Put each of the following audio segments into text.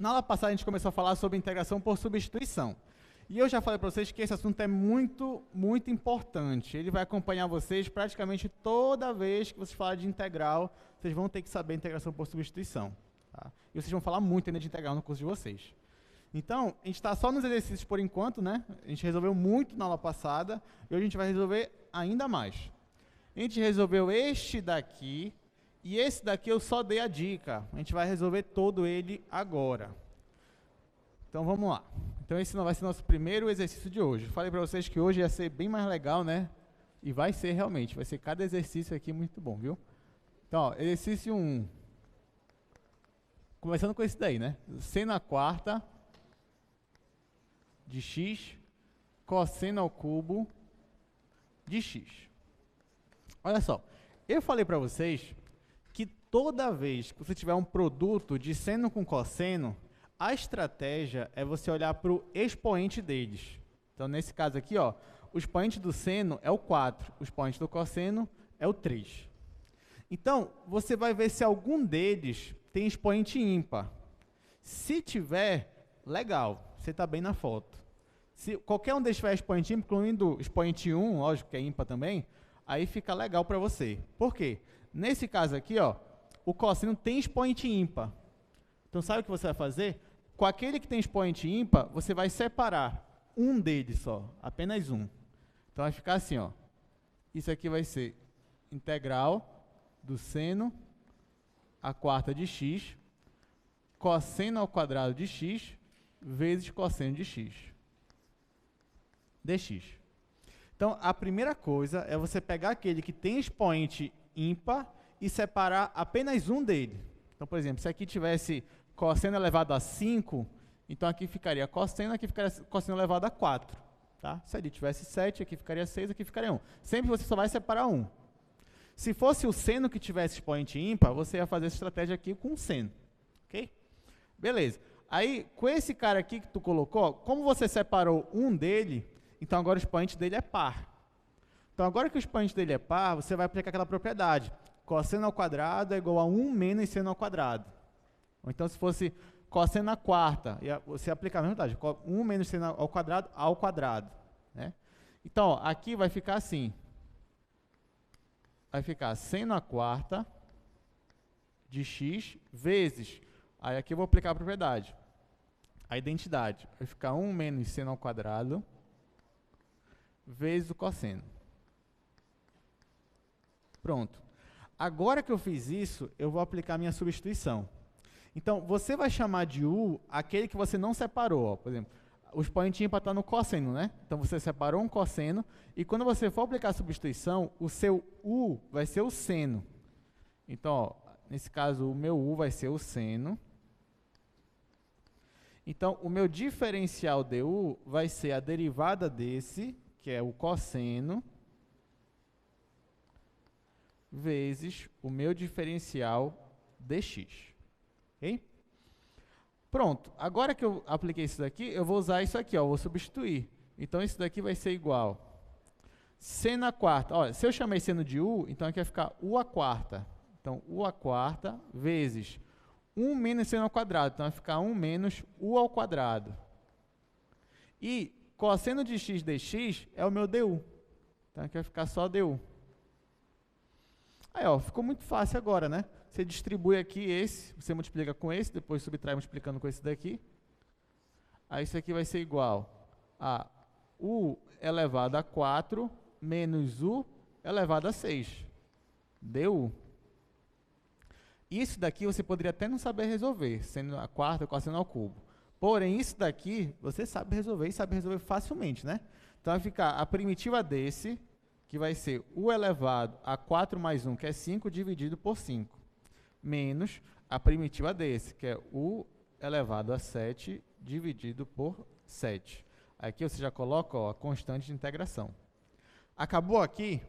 Na aula passada a gente começou a falar sobre integração por substituição. E eu já falei para vocês que esse assunto é muito, muito importante. Ele vai acompanhar vocês praticamente toda vez que vocês falarem de integral, vocês vão ter que saber integração por substituição. Tá? E vocês vão falar muito ainda de integral no curso de vocês. Então, a gente está só nos exercícios por enquanto, né? A gente resolveu muito na aula passada, e hoje a gente vai resolver ainda mais. A gente resolveu este daqui, e esse daqui eu só dei a dica. A gente vai resolver todo ele agora. Então, vamos lá. Então, esse não vai ser nosso primeiro exercício de hoje. Falei para vocês que hoje ia ser bem mais legal, né? E vai ser realmente. Vai ser cada exercício aqui muito bom, viu? Então, ó, exercício 1. Começando com esse daí, né? Seno à quarta de x, cosseno ao cubo de x. Olha só. Eu falei para vocês que toda vez que você tiver um produto de seno com cosseno, a estratégia é você olhar para o expoente deles. Então, nesse caso aqui, ó, o expoente do seno é o 4, o expoente do cosseno é o 3. Então, você vai ver se algum deles tem expoente ímpar. Se tiver, legal, você está bem na foto. Se qualquer um deles tiver expoente ímpar, incluindo expoente 1, lógico que é ímpar também, aí fica legal para você. Por quê? Nesse caso aqui, ó, o cosseno tem expoente ímpar. Então, sabe o que você vai fazer? Com aquele que tem expoente ímpar, você vai separar um deles só, apenas um. Então, vai ficar assim, ó. Isso aqui vai ser integral do seno à quarta de x, cosseno ao quadrado de x, vezes cosseno de x, dx. Então, a primeira coisa é você pegar aquele que tem expoente ímpar e separar apenas um dele. Então, por exemplo, se aqui tivesse cosseno elevado a 5, então aqui ficaria cosseno, aqui ficaria cosseno elevado a 4. Tá? Se ali tivesse 7, aqui ficaria 6, aqui ficaria 1. Sempre você só vai separar um. Se fosse o seno que tivesse expoente ímpar, você ia fazer essa estratégia aqui com o seno. Ok? Beleza. Aí, com esse cara aqui que tu colocou, como você separou um dele, então agora o expoente dele é par. Então, agora que o expoente dele é par, você vai aplicar aquela propriedade. Cosseno ao quadrado é igual a 1 menos seno ao quadrado. Ou então, se fosse cosseno à quarta, você aplica a mesma verdade, 1 menos seno ao quadrado. Né? Então, ó, aqui vai ficar assim. Vai ficar seno à quarta de x vezes, aí aqui eu vou aplicar a propriedade, a identidade. Vai ficar 1 menos seno ao quadrado vezes o cosseno. Pronto. Agora que eu fiz isso, eu vou aplicar a minha substituição. Então, você vai chamar de u aquele que você não separou. Ó. Por exemplo, o expoente ímpar está no cosseno, né? Então, você separou um cosseno, e quando você for aplicar a substituição, o seu u vai ser o seno. Então, ó, nesse caso, o meu u vai ser o seno. Então, o meu diferencial du vai ser a derivada desse, que é o cosseno, vezes o meu diferencial dx. Ok? Pronto. Agora que eu apliquei isso daqui, eu vou usar isso aqui, ó, vou substituir. Então, isso daqui vai ser igual. Seno à quarta. Olha, se eu chamei seno de u, então aqui vai ficar u à quarta. Então, u à quarta vezes 1 menos seno ao quadrado. Então, vai ficar 1 menos u ao quadrado. E cosseno de x dx é o meu du. Então, aqui vai ficar só du. Aí, ó, ficou muito fácil agora, né? Você distribui aqui esse, você multiplica com esse, depois subtrai multiplicando com esse daqui. Aí, isso aqui vai ser igual a u elevado a 4 menos u elevado a 6. Du. Isso daqui você poderia até não saber resolver, sendo a quarta cosseno ao cubo. Porém, isso daqui você sabe resolver e sabe resolver facilmente, né? Então, vai ficar a primitiva desse, que vai ser u elevado a 4 mais 1, que é 5, dividido por 5, menos a primitiva desse, que é u elevado a 7, dividido por 7. Aqui você já coloca, ó, a constante de integração. Acabou aqui?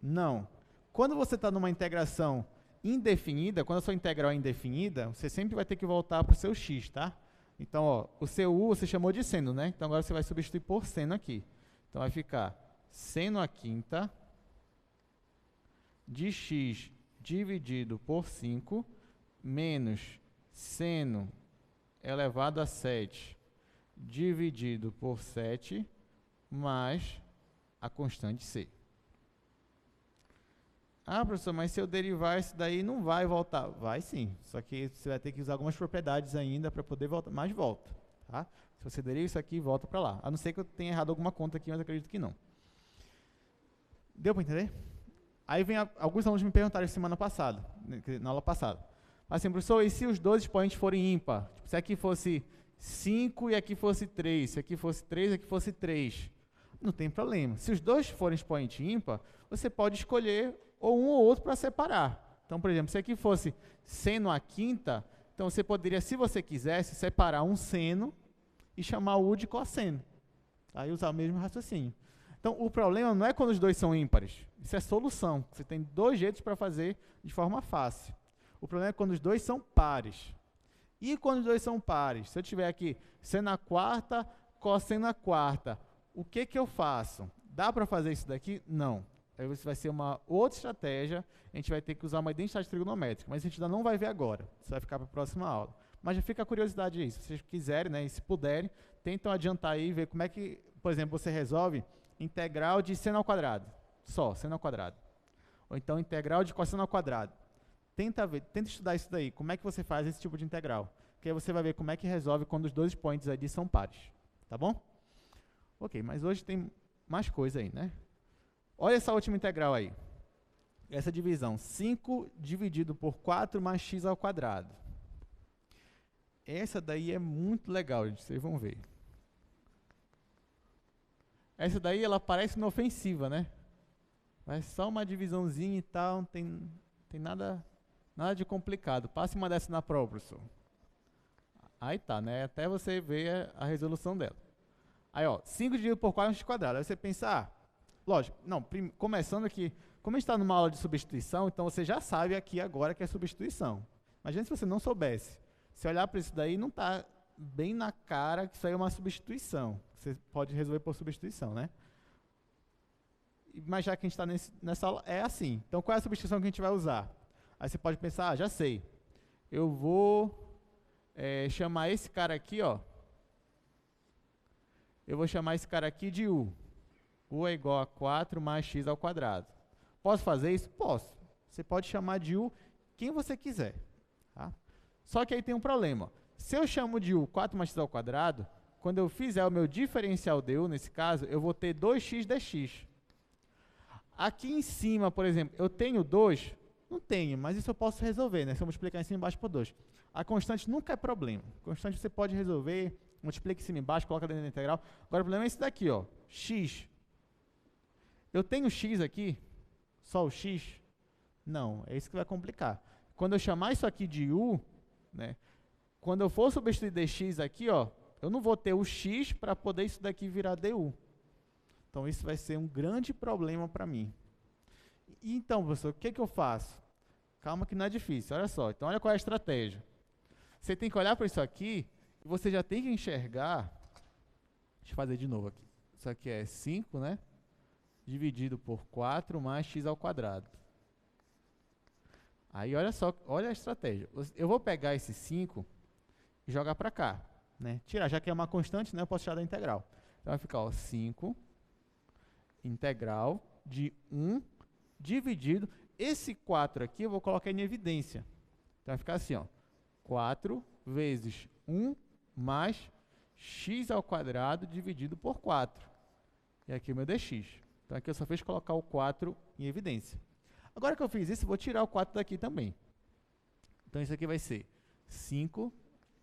Não. Quando você está numa integração indefinida, quando a sua integral é indefinida, você sempre vai ter que voltar para o seu x, tá? Então, ó, o seu u você chamou de seno, né? Então, agora você vai substituir por seno aqui. Então, vai ficar seno à quinta de x dividido por 5 menos seno elevado a 7 dividido por 7 mais a constante C. Ah, professor, mas se eu derivar isso daí não vai voltar. Vai sim, só que você vai ter que usar algumas propriedades ainda para poder voltar, mas volta. Tá? Se você deriva isso aqui, volta para lá. A não ser que eu tenha errado alguma conta aqui, mas acredito que não. Deu para entender? Aí vem alguns alunos me perguntaram semana passada, na aula passada. Assim, professor, e se os dois expoentes forem ímpar? Tipo, se aqui fosse 5 e aqui fosse 3, se aqui fosse 3 e aqui fosse 3. Não tem problema. Se os dois forem expoente ímpar, você pode escolher ou um ou outro para separar. Então, por exemplo, se aqui fosse seno a quinta, então você poderia, se você quisesse, separar um seno e chamar o U de cosseno. Aí usar o mesmo raciocínio. Então, o problema não é quando os dois são ímpares. Isso é solução. Você tem dois jeitos para fazer de forma fácil. O problema é quando os dois são pares. E quando os dois são pares? Se eu tiver aqui seno a quarta, cosseno a quarta, o que eu faço? Dá para fazer isso daqui? Não. Aí você vai ser uma outra estratégia, a gente vai ter que usar uma identidade trigonométrica, mas a gente ainda não vai ver agora. Isso vai ficar para a próxima aula. Mas já fica a curiosidade aí, se vocês quiserem, né, e se puderem, tentam adiantar aí e ver como é que, por exemplo, você resolve integral de seno ao quadrado. Só, seno ao quadrado. Ou então integral de cosseno ao quadrado. Tenta estudar isso daí, como é que você faz esse tipo de integral. Que aí você vai ver como é que resolve quando os dois expoentes ali são pares. Tá bom? Ok, mas hoje tem mais coisa aí, né? Olha essa última integral aí. Essa divisão, 5 dividido por 4 mais x ao quadrado. Essa daí é muito legal, gente, vocês vão ver. Essa daí, ela parece inofensiva, né? Mas só uma divisãozinha e tal, não tem nada de complicado. Passe uma dessa na prova, professor. Aí tá, né? Até você ver a resolução dela. Aí, ó, 5 dividido por 4 x quadrado. Aí você pensa, lógico, não, começando aqui, como a gente está numa aula de substituição, então você já sabe aqui agora que é substituição. Imagina se você não soubesse. Se olhar para isso daí, não está bem na cara que isso aí é uma substituição. Você pode resolver por substituição, né? Mas já que a gente está nessa aula, é assim. Então, qual é a substituição que a gente vai usar? Aí você pode pensar, já sei. Eu vou chamar esse cara aqui, ó. Eu vou chamar esse cara aqui de U. U é igual a 4 mais x ao quadrado. Posso fazer isso? Posso. Você pode chamar de U quem você quiser. Tá? Só que aí tem um problema. Se eu chamo de U 4 mais x ao quadrado, quando eu fizer o meu diferencial de U, nesse caso, eu vou ter 2x dx. Aqui em cima, por exemplo, eu tenho 2? Não tenho, mas isso eu posso resolver, né? Se eu multiplicar em cima e embaixo por 2. A constante nunca é problema. A constante você pode resolver, multiplica em cima e embaixo, coloca dentro da integral. Agora o problema é esse daqui, ó, x. Eu tenho x aqui, só o x? Não, é isso que vai complicar. Quando eu chamar isso aqui de u, né, quando eu for substituir dx aqui, ó, eu não vou ter o x para poder isso daqui virar du. Então, isso vai ser um grande problema para mim. E então, professor, o que eu faço? Calma que não é difícil, olha só. Então, olha qual é a estratégia. Você tem que olhar para isso aqui e você já tem que enxergar. Deixa eu fazer de novo aqui. Isso aqui é 5, né? Dividido por 4 mais x ao quadrado. Aí, olha só, olha a estratégia. Eu vou pegar esse 5 e jogar para cá, né? Tirar, já que é uma constante, né? Eu posso tirar da integral. Então, vai ficar, ó, 5 integral de 1 dividido. Esse 4 aqui eu vou colocar em evidência. Então, vai ficar assim, ó. 4 vezes 1 mais x ao quadrado dividido por 4. E aqui o meu dx. Então, aqui eu só fiz colocar o 4 em evidência. Agora que eu fiz isso, eu vou tirar o 4 daqui também. Então, isso aqui vai ser 5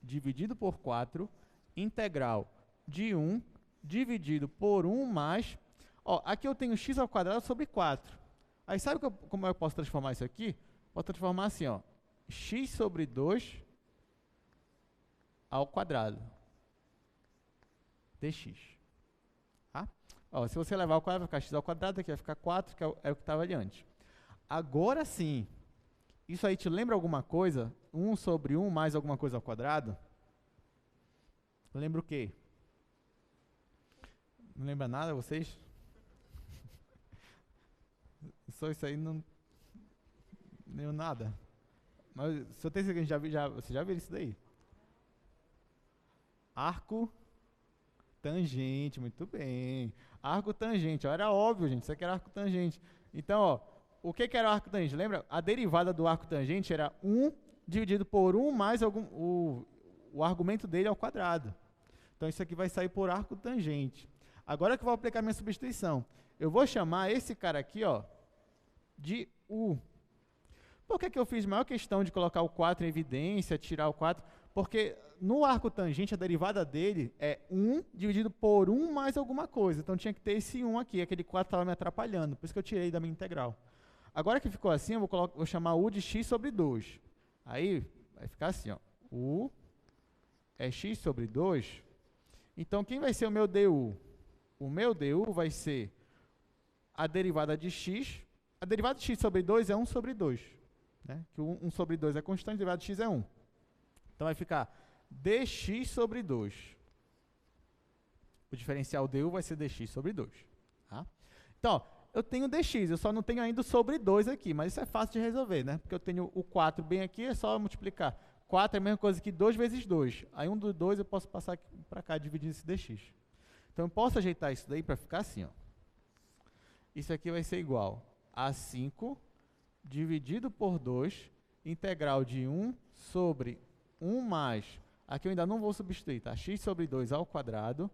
dividido por 4, integral de 1 dividido por 1 mais... Ó, aqui eu tenho x ao quadrado sobre 4. Aí, sabe como eu posso transformar isso aqui? Posso transformar assim, ó. X sobre 2 ao quadrado. Dx. Tá? Ó, se você levar ao quadrado, vai ficar x ao quadrado, aqui vai ficar 4, que é o que estava ali antes. Agora sim, isso aí te lembra alguma coisa? 1 sobre 1 mais alguma coisa ao quadrado? Lembra o quê? Não lembra nada, vocês? Só isso aí não lembro nada. Mas se eu tenho certeza que você já viu isso daí. arco tangente, muito bem. Arco tangente, ó, era óbvio, gente, isso aqui era arco tangente. Então, ó, o que era o arco tangente? Lembra? A derivada do arco tangente era 1 dividido por 1 mais o argumento dele ao quadrado. Então, isso aqui vai sair por arco tangente. Agora que eu vou aplicar minha substituição, eu vou chamar esse cara aqui, ó, de U. Por que eu fiz maior questão de colocar o 4 em evidência, tirar o 4? Porque no arco tangente, a derivada dele é 1 dividido por 1 mais alguma coisa. Então, tinha que ter esse 1 aqui. Aquele 4 estava me atrapalhando. Por isso que eu tirei da minha integral. Agora que ficou assim, eu vou chamar U de x sobre 2. Aí, vai ficar assim, ó. U é x sobre 2. Então, quem vai ser o meu du? O meu du vai ser a derivada de x. A derivada de x sobre 2 é 1 sobre 2. Né? Que 1 sobre 2 é constante, a derivada de x é 1. Então, vai ficar dx sobre 2. O diferencial du vai ser dx sobre 2. Tá? Então, ó, eu tenho dx, eu só não tenho ainda o sobre 2 aqui, mas isso é fácil de resolver, né? Porque eu tenho o 4 bem aqui, é só multiplicar. 4 é a mesma coisa que 2 vezes 2. Aí, um dos 2 eu posso passar para cá, dividindo esse dx. Então, eu posso ajeitar isso daí para ficar assim, ó. Isso aqui vai ser igual a 5 dividido por 2, integral de 1 sobre 1 mais, aqui eu ainda não vou substituir, tá? X sobre 2 ao quadrado,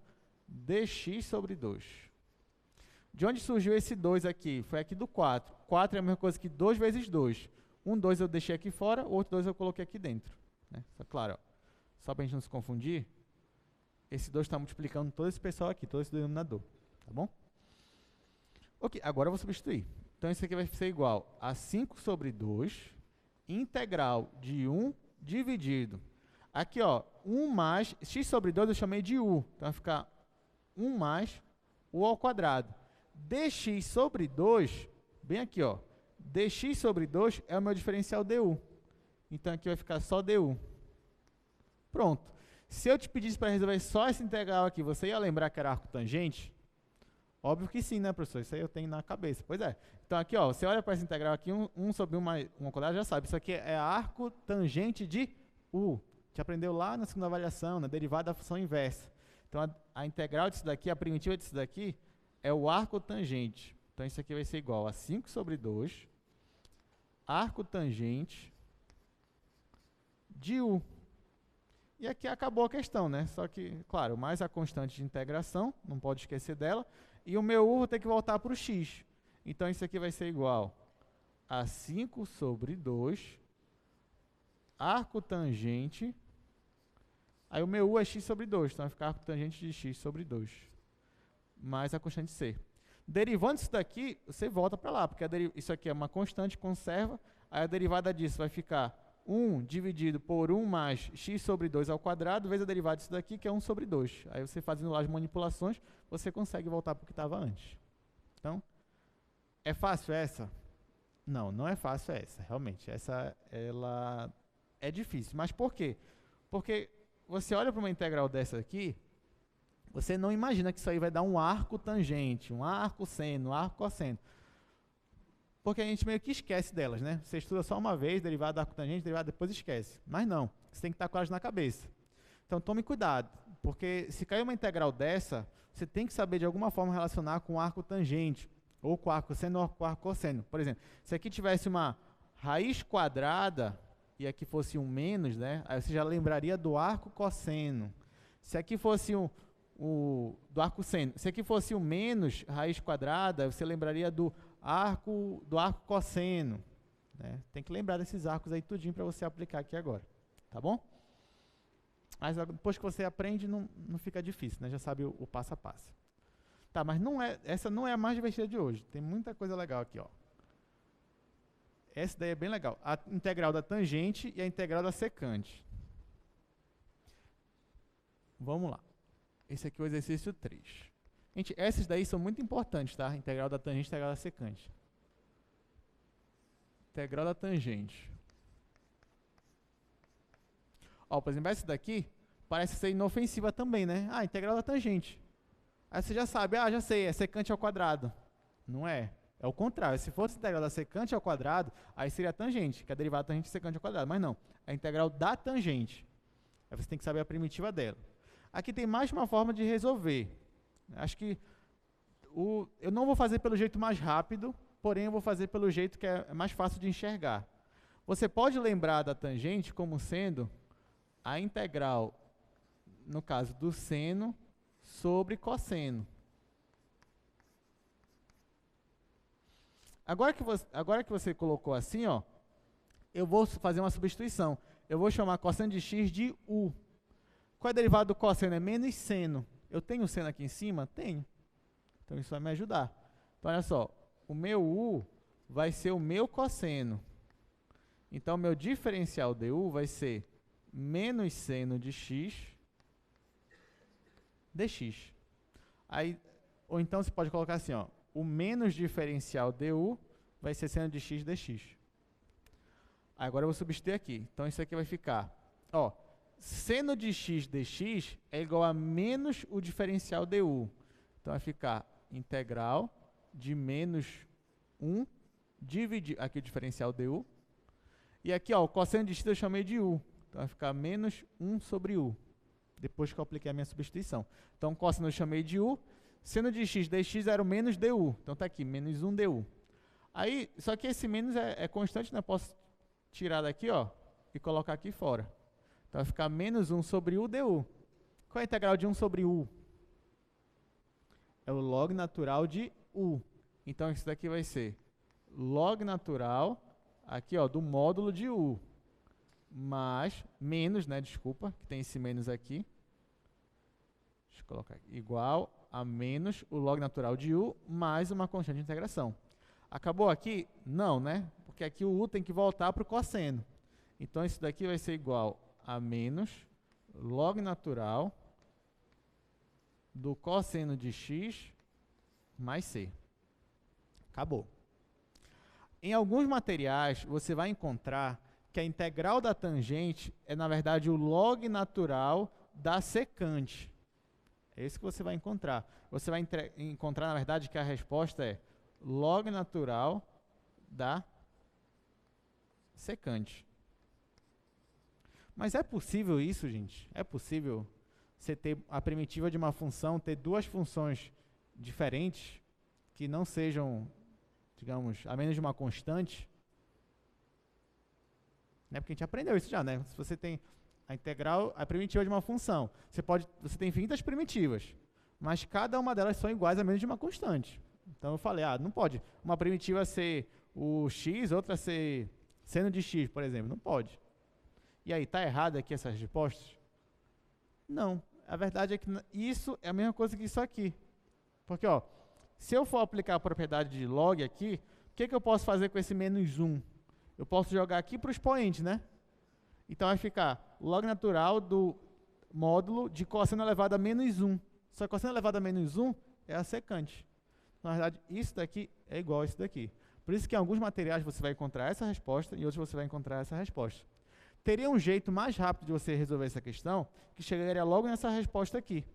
dx sobre 2. De onde surgiu esse 2 aqui? Foi aqui do 4. 4 é a mesma coisa que 2 vezes 2. Um 2 eu deixei aqui fora, o outro 2 eu coloquei aqui dentro. Né? Claro, ó, só para a gente não se confundir, esse 2 está multiplicando todo esse pessoal aqui, todo esse denominador. Tá bom? Ok, agora eu vou substituir. Então, isso aqui vai ser igual a 5 sobre 2, integral de 1 dividido. Aqui, ó, 1 mais, x sobre 2 eu chamei de u. Então, vai ficar 1 mais u ao quadrado. Dx sobre 2, bem aqui, ó, dx sobre 2 é o meu diferencial du. Então, aqui vai ficar só du. Pronto. Se eu te pedisse para resolver só essa integral aqui, você ia lembrar que era arco tangente? Óbvio que sim, né, professor? Isso aí eu tenho na cabeça. Pois é. Então, aqui, ó, você olha para essa integral aqui, 1 sobre 1 mais 1 ao quadrado, já sabe. Isso aqui é arco tangente de u. A gente aprendeu lá na segunda avaliação, na derivada da função inversa. Então, a integral disso daqui, a primitiva disso daqui, é o arco tangente. Então, isso aqui vai ser igual a 5 sobre 2, arco tangente de u. E aqui acabou a questão, né? Só que, claro, mais a constante de integração, não pode esquecer dela, e o meu u vou ter que voltar para o x. Então, isso aqui vai ser igual a 5 sobre 2, arco tangente, aí o meu u é x sobre 2, então vai ficar arco tangente de x sobre 2, mais a constante c. Derivando isso daqui, você volta para lá, porque isso aqui é uma constante, conserva, aí a derivada disso vai ficar 1 dividido por 1 mais x sobre 2 ao quadrado, vezes a derivada disso daqui, que é 1 sobre 2. Aí você fazendo lá as manipulações, você consegue voltar para o que estava antes. Então, é fácil essa? Não, não é fácil essa, realmente. Essa, ela é difícil. Mas por quê? Porque você olha para uma integral dessa aqui, você não imagina que isso aí vai dar um arco tangente, um arco seno, um arco cosseno. Porque a gente meio que esquece delas, né? Você estuda só uma vez, derivada do arco tangente, derivada, depois esquece. Mas não, você tem que estar com elas na cabeça. Então, tome cuidado, porque se cair uma integral dessa, você tem que saber de alguma forma relacionar com o arco tangente, ou com o arco seno ou com o arco cosseno. Por exemplo, se aqui tivesse uma raiz quadrada, e aqui fosse um menos, né? Aí você já lembraria do arco cosseno. Se aqui fosse do arco seno, se aqui fosse o menos raiz quadrada, você lembraria do arco cosseno. Né? Tem que lembrar desses arcos aí tudinho para você aplicar aqui agora. Tá bom? Mas depois que você aprende, não fica difícil, né? Já sabe o passo a passo. Tá, mas essa não é a mais divertida de hoje. Tem muita coisa legal aqui, ó. Essa daí é bem legal. A integral da tangente e a integral da secante. Vamos lá. Esse aqui é o exercício 3. Gente, essas daí são muito importantes, tá? Integral da tangente e integral da secante. Integral da tangente. Ó, por exemplo, essa daqui parece ser inofensiva também, né? Ah, integral da tangente. Aí você já sabe, já sei, é secante ao quadrado. Não é. É o contrário. Se fosse integral da secante ao quadrado, aí seria a tangente, que é a derivada da tangente secante ao quadrado. Mas não, é a integral da tangente. Aí você tem que saber a primitiva dela. Aqui tem mais uma forma de resolver. Acho que eu não vou fazer pelo jeito mais rápido, porém eu vou fazer pelo jeito que é mais fácil de enxergar. Você pode lembrar da tangente como sendo a integral, no caso do seno, sobre cosseno. Agora que você colocou assim, ó, eu vou fazer uma substituição. Eu vou chamar cosseno de x de u. Qual é a derivada do cosseno? É menos seno. Eu tenho seno aqui em cima? Tenho. Então isso vai me ajudar. Então olha só, o meu u vai ser o meu cosseno. Então o meu diferencial du vai ser menos seno de x dx. Aí, ou então você pode colocar assim, ó, o menos diferencial du vai ser seno de x dx. Agora eu vou substituir aqui. Então isso aqui vai ficar, ó, seno de x dx é igual a menos o diferencial du. Então vai ficar integral de menos 1 dividido, aqui o diferencial du. E aqui, ó, o cosseno de x eu chamei de u. Então vai ficar menos 1 sobre u, depois que eu apliquei a minha substituição. Então, cosseno eu chamei de u, seno de x dx era o menos du. Então está aqui, menos 1 du. Aí, só que esse menos é constante, né? Eu posso tirar daqui, ó, e colocar aqui fora. Então vai ficar menos 1 sobre u du. Qual é a integral de 1 sobre u? É o log natural de u. Então isso daqui vai ser log natural, aqui, ó, do módulo de u, mais, menos, né, desculpa, que tem esse menos aqui. Deixa eu colocar aqui, igual a menos o log natural de u, mais uma constante de integração. Acabou aqui? Não, né? Porque aqui o u tem que voltar para o cosseno. Então isso daqui vai ser igual a menos log natural do cosseno de x mais c. Acabou. Em alguns materiais, você vai encontrar que a integral da tangente é, na verdade, o log natural da secante. É isso que você vai encontrar. Você vai encontrar, na verdade, que a resposta é log natural da secante. Mas é possível isso, gente? É possível você ter a primitiva de uma função, ter duas funções diferentes que não sejam, digamos, a menos de uma constante? Né? Porque a gente aprendeu isso já, né? Se você tem a integral, a primitiva de uma função, você tem infinitas primitivas, mas cada uma delas são iguais a menos de uma constante. Então eu falei, não pode uma primitiva ser o x, outra ser seno de x, por exemplo. Não pode. E aí, está errado aqui essas respostas? Não. A verdade é que isso é a mesma coisa que isso aqui. Porque, ó, se eu for aplicar a propriedade de log aqui, o que eu posso fazer com esse menos 1? Eu posso jogar aqui para o expoente, né? Então vai ficar log natural do módulo de cosseno elevado a menos 1. Só que cosseno elevado a menos 1 é a secante. Na verdade, isso daqui é igual a isso daqui. Por isso que em alguns materiais você vai encontrar essa resposta e outros você vai encontrar essa resposta. Teria um jeito mais rápido de você resolver essa questão, que chegaria logo nessa resposta aqui.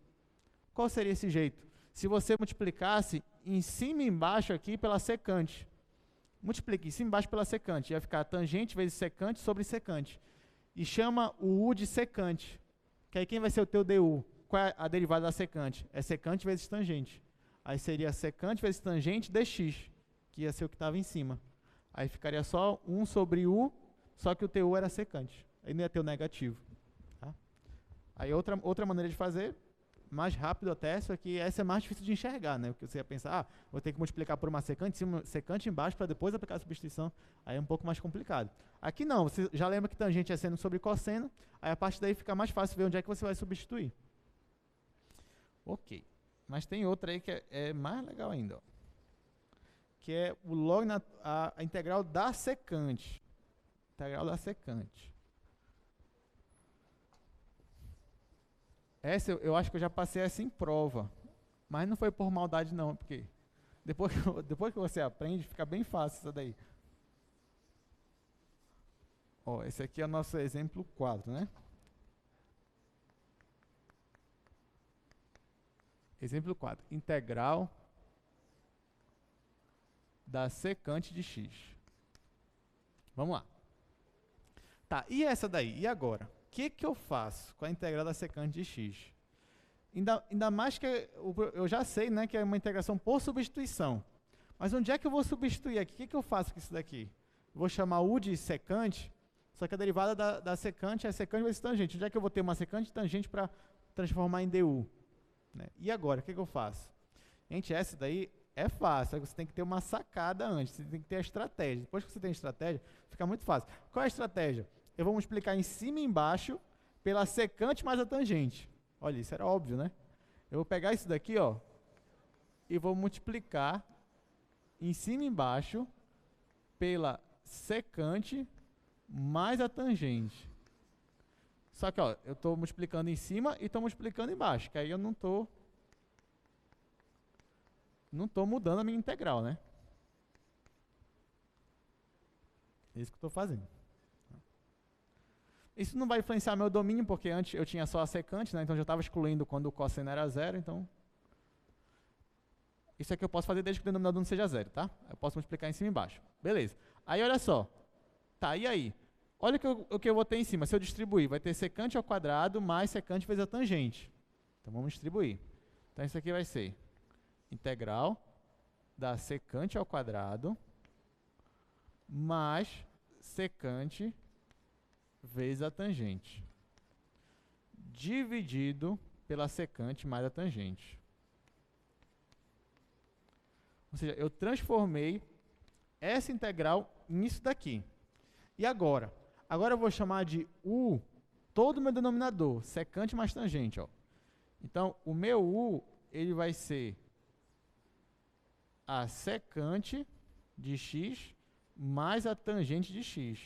Qual seria esse jeito? Se você multiplicasse em cima e embaixo aqui pela secante. Multiplique em cima e embaixo pela secante. Ia ficar tangente vezes secante sobre secante. E chama o u de secante. Que aí quem vai ser o teu du? Qual é a derivada da secante? É secante vezes tangente. Aí seria secante vezes tangente dx, que ia ser o que estava em cima. Aí ficaria só 1 sobre u, só que o teu era secante. Aí não ia ter o negativo. Tá? Aí outra maneira de fazer, mais rápido até, só que essa é mais difícil de enxergar, né? Porque você ia pensar, vou ter que multiplicar por uma secante, cima, secante embaixo, para depois aplicar a substituição. Aí é um pouco mais complicado. Aqui não, você já lembra que tangente é seno sobre cosseno, aí a partir daí fica mais fácil ver onde é que você vai substituir. Ok. Mas tem outra aí que é mais legal ainda, ó, que é o log a integral da secante. Integral da secante. Essa eu acho que eu já passei essa em prova, mas não foi por maldade não, porque depois que você aprende, fica bem fácil isso daí. Ó, esse aqui é o nosso exemplo 4, né? Exemplo 4. Integral da secante de x. Vamos lá. Tá, e essa daí? E agora? O que eu faço com a integral da secante de x? Ainda mais que eu já sei, né, que é uma integração por substituição. Mas onde é que eu vou substituir aqui? O que, que eu faço com isso daqui? Vou chamar U de secante, só que a derivada da secante é secante vezes tangente. Onde é que eu vou ter uma secante e tangente para transformar em du? Né? E agora, o que, que eu faço? Gente, essa daí é fácil, você tem que ter uma sacada antes, você tem que ter a estratégia. Depois que você tem a estratégia, fica muito fácil. Qual é a estratégia? Eu vou multiplicar em cima e embaixo pela secante mais a tangente. Olha, isso era óbvio, né? Eu vou pegar isso daqui, ó, e vou multiplicar em cima e embaixo pela secante mais a tangente. Só que, ó, eu estou multiplicando em cima e estou multiplicando embaixo, que aí eu não estou mudando a minha integral, né? É isso que eu estou fazendo. Isso não vai influenciar meu domínio, porque antes eu tinha só a secante, né? Então eu já estava excluindo quando o cosseno era zero, então... Isso aqui eu posso fazer desde que o denominador não seja zero, tá? Eu posso multiplicar em cima e embaixo. Beleza. Aí, olha só. Tá, e aí? Olha o que eu vou ter em cima. Se eu distribuir, vai ter secante ao quadrado mais secante vezes a tangente. Então, vamos distribuir. Então, isso aqui vai ser integral da secante ao quadrado mais secante vezes a tangente, dividido pela secante mais a tangente. Ou seja, eu transformei essa integral nisso daqui. E agora? Agora eu vou chamar de U todo o meu denominador, secante mais tangente. Ó. Então, o meu U ele vai ser a secante de x mais a tangente de x.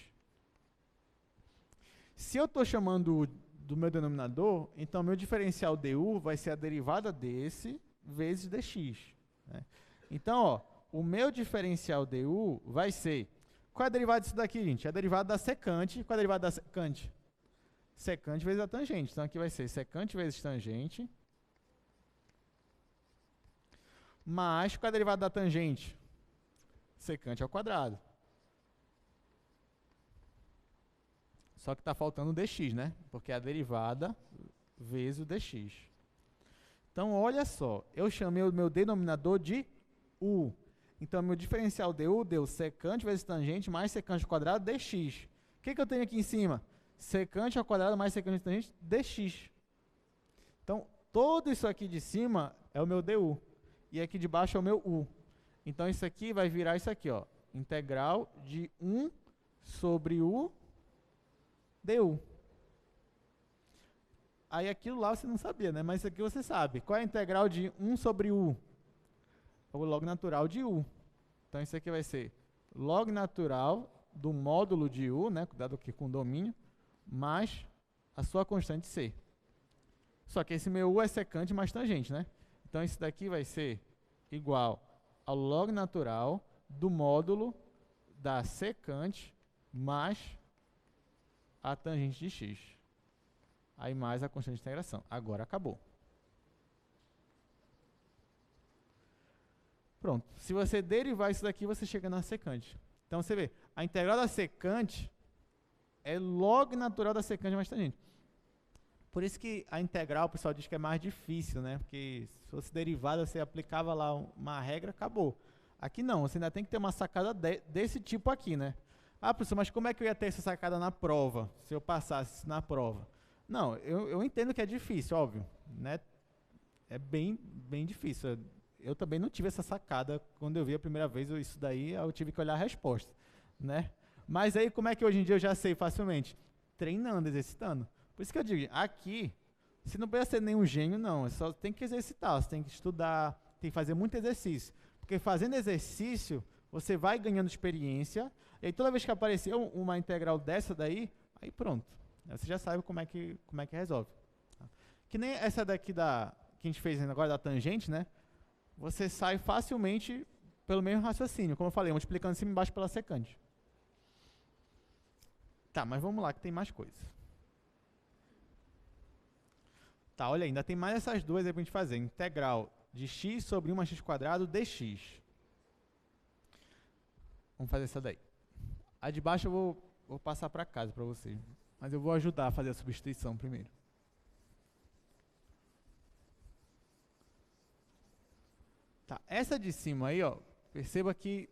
Se eu estou chamando do meu denominador, então meu diferencial du vai ser a derivada desse vezes dx. Né? Então, ó, o meu diferencial du vai ser... Qual é a derivada disso daqui, gente? É a derivada da secante. Qual é a derivada da secante? Secante vezes a tangente. Então, aqui vai ser secante vezes tangente. Mais, qual é a derivada da tangente? Secante ao quadrado. Só que está faltando o dx, né? Porque é a derivada vezes o dx. Então, olha só. Eu chamei o meu denominador de u. Então, meu diferencial du deu secante vezes tangente mais secante ao quadrado dx. O que eu tenho aqui em cima? Secante ao quadrado mais secante tangente dx. Então, todo isso aqui de cima é o meu du. E aqui de baixo é o meu u. Então, isso aqui vai virar isso aqui, ó. Integral de 1 sobre u du. Aí, aquilo lá você não sabia, né? Mas isso aqui você sabe. Qual é a integral de 1 sobre u? O log natural de u. Então, isso aqui vai ser log natural do módulo de u, né, cuidado aqui com o domínio, mais a sua constante c. Só que esse meu u é secante mais tangente, né? Então, isso daqui vai ser igual ao log natural do módulo da secante mais a tangente de x. Aí, mais a constante de integração. Agora, acabou. Pronto. Se você derivar isso daqui, você chega na secante. Então, você vê, a integral da secante é log natural da secante mais tangente. Por isso que a integral, o pessoal diz que é mais difícil, né? Porque se fosse derivada, você aplicava lá uma regra, acabou. Aqui não, você ainda tem que ter uma sacada desse tipo aqui, né? Ah, professor, mas como é que eu ia ter essa sacada na prova, se eu passasse na prova? Não, eu entendo que é difícil, óbvio, né? É bem difícil. Eu também não tive essa sacada quando eu vi a primeira vez isso daí, eu tive que olhar a resposta, né? Mas aí, como é que hoje em dia eu já sei facilmente? Treinando, exercitando. Por isso que eu digo, aqui, você não precisa ser nenhum gênio, não. Você só tem que exercitar, você tem que estudar, tem que fazer muito exercício. Porque fazendo exercício, você vai ganhando experiência, e aí toda vez que aparecer uma integral dessa daí, aí pronto. Você já sabe como é que resolve. Que nem essa daqui que a gente fez agora da tangente, né? Você sai facilmente pelo mesmo raciocínio, como eu falei, multiplicando cima e embaixo pela secante. Tá, mas vamos lá, que tem mais coisas. Tá, olha, ainda tem mais essas duas aí pra gente fazer. Integral de x sobre 1 mais x quadrado dx. Vamos fazer essa daí. A de baixo eu vou passar para casa para vocês. Mas eu vou ajudar a fazer a substituição primeiro. Tá, essa de cima aí, ó, perceba que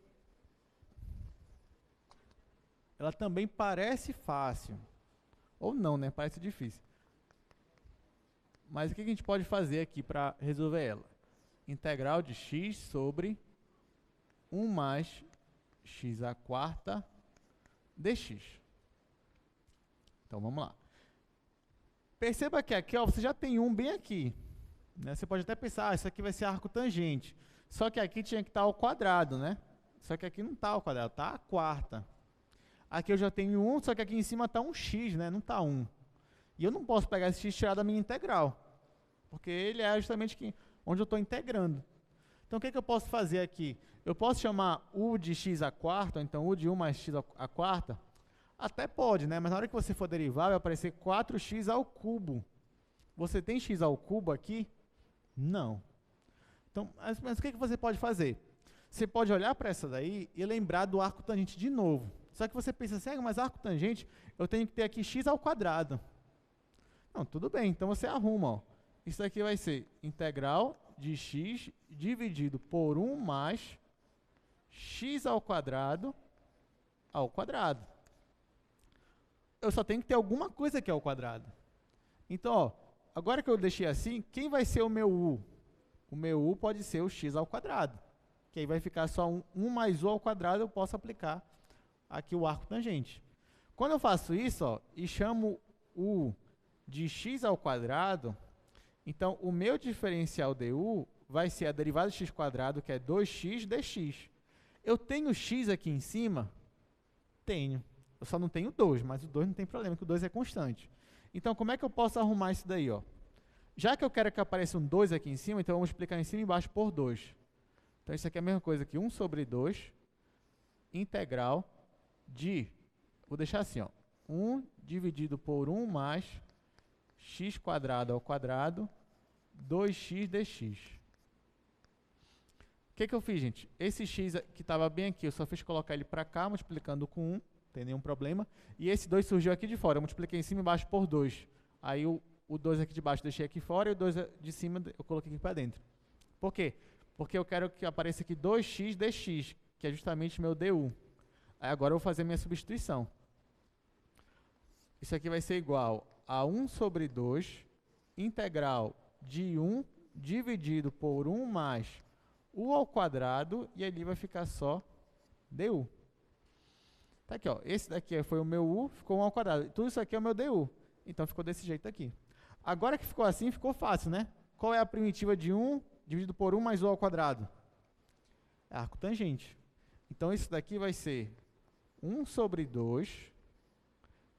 ela também parece fácil. Ou não, né? Parece difícil. Mas o que a gente pode fazer aqui para resolver ela? Integral de x sobre 1 mais x à quarta dx. Então, vamos lá. Perceba que aqui, ó, você já tem um bem aqui. Né? Você pode até pensar, isso aqui vai ser arco tangente. Só que aqui tinha que estar ao quadrado, né? Só que aqui não está ao quadrado, está a quarta. Aqui eu já tenho 1, só que aqui em cima está um x, né? Não está 1. E eu não posso pegar esse x e tirar da minha integral. Porque ele é justamente aqui, onde eu estou integrando. Então, o que eu posso fazer aqui? Eu posso chamar u de x à quarta, ou então u de 1 mais x à quarta? Até pode, né? Mas na hora que você for derivar, vai aparecer 4x ao cubo. Você tem x ao cubo aqui? Não. Então, mas o que você pode fazer? Você pode olhar para essa daí e lembrar do arco tangente de novo. Só que você pensa assim, mas arco tangente, eu tenho que ter aqui x ao quadrado. Não, tudo bem, então você arruma, ó. Isso aqui vai ser integral de x dividido por 1 mais x ao quadrado. Eu só tenho que ter alguma coisa aqui ao quadrado. Então, ó, agora que eu deixei assim, quem vai ser o meu u? O meu u pode ser o x ao quadrado. Que aí vai ficar só 1 mais u ao quadrado, eu posso aplicar aqui o arco tangente. Quando eu faço isso, ó, e chamo u de x ao quadrado, então o meu diferencial du vai ser a derivada de x quadrado, que é 2x dx. Eu tenho x aqui em cima? Tenho. Eu só não tenho 2, mas o 2 não tem problema, que o 2 é constante. Então, como é que eu posso arrumar isso daí? Ó? Já que eu quero que apareça um 2 aqui em cima, então vamos multiplicar em cima e embaixo por 2. Então, isso aqui é a mesma coisa que 1 sobre 2, integral de, vou deixar assim, ó, 1 dividido por 1 mais x quadrado ao quadrado, 2x dx. O que eu fiz, gente? Esse x que estava bem aqui, eu só fiz colocar ele para cá, multiplicando com 1, não tem nenhum problema. E esse 2 surgiu aqui de fora, eu multipliquei em cima e embaixo por 2. Aí o 2 aqui de baixo eu deixei aqui fora e o 2 de cima eu coloquei aqui para dentro. Por quê? Porque eu quero que apareça aqui 2x dx, que é justamente meu du. Aí agora eu vou fazer minha substituição. Isso aqui vai ser igual a 1 sobre 2, integral de 1 dividido por 1 mais u ao quadrado, e ali vai ficar só du. Tá aqui, ó. Esse daqui foi o meu u, ficou 1 ao quadrado. Tudo isso aqui é o meu du. Então ficou desse jeito aqui. Agora que ficou assim, ficou fácil, né? Qual é a primitiva de 1 dividido por 1 mais u ao quadrado? É arco tangente. Então isso daqui vai ser 1 sobre 2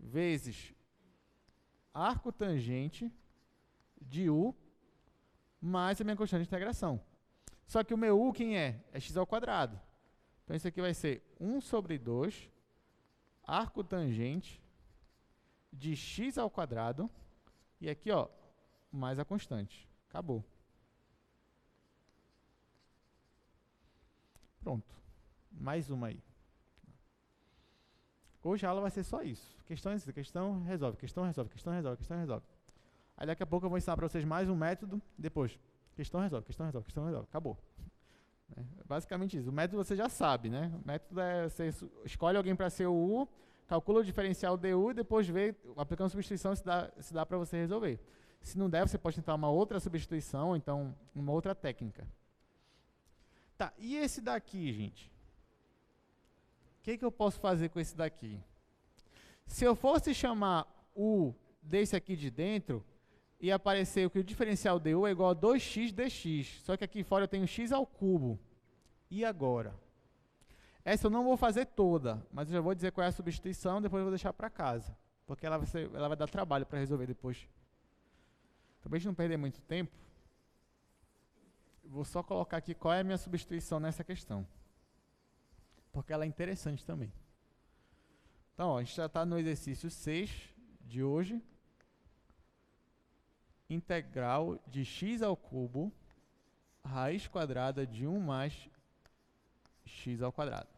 vezes arco tangente de u mais a minha constante de integração. Só que o meu u quem é? É x ao quadrado. Então isso aqui vai ser 1 sobre 2 arco tangente de x ao quadrado. E aqui, ó, mais a constante. Acabou. Pronto. Mais uma aí. Hoje a aula vai ser só isso. Questão, resolve, questão, resolve, questão, resolve, questão, resolve. Aí daqui a pouco eu vou ensinar para vocês mais um método, depois, questão, resolve, questão, resolve, questão, resolve. Acabou. É basicamente isso. O método você já sabe, né? O método é, você escolhe alguém para ser o u, calcula o diferencial du e depois vê, aplicando substituição, se dá para você resolver. Se não der, você pode tentar uma outra substituição, então uma outra técnica. Tá, e esse daqui, gente? O que eu posso fazer com esse daqui? Se eu fosse chamar u desse aqui de dentro, ia aparecer que o diferencial du é igual a 2x dx. Só que aqui fora eu tenho x ao cubo. E agora? Essa eu não vou fazer toda, mas eu já vou dizer qual é a substituição, depois eu vou deixar para casa. Porque ela vai dar trabalho para resolver depois. Então, para a gente não perder muito tempo, eu vou só colocar aqui qual é a minha substituição nessa questão. Porque ela é interessante também. Então, ó, a gente já está no exercício 6 de hoje. Integral de x ao cubo, raiz quadrada de 1 mais x ao quadrado.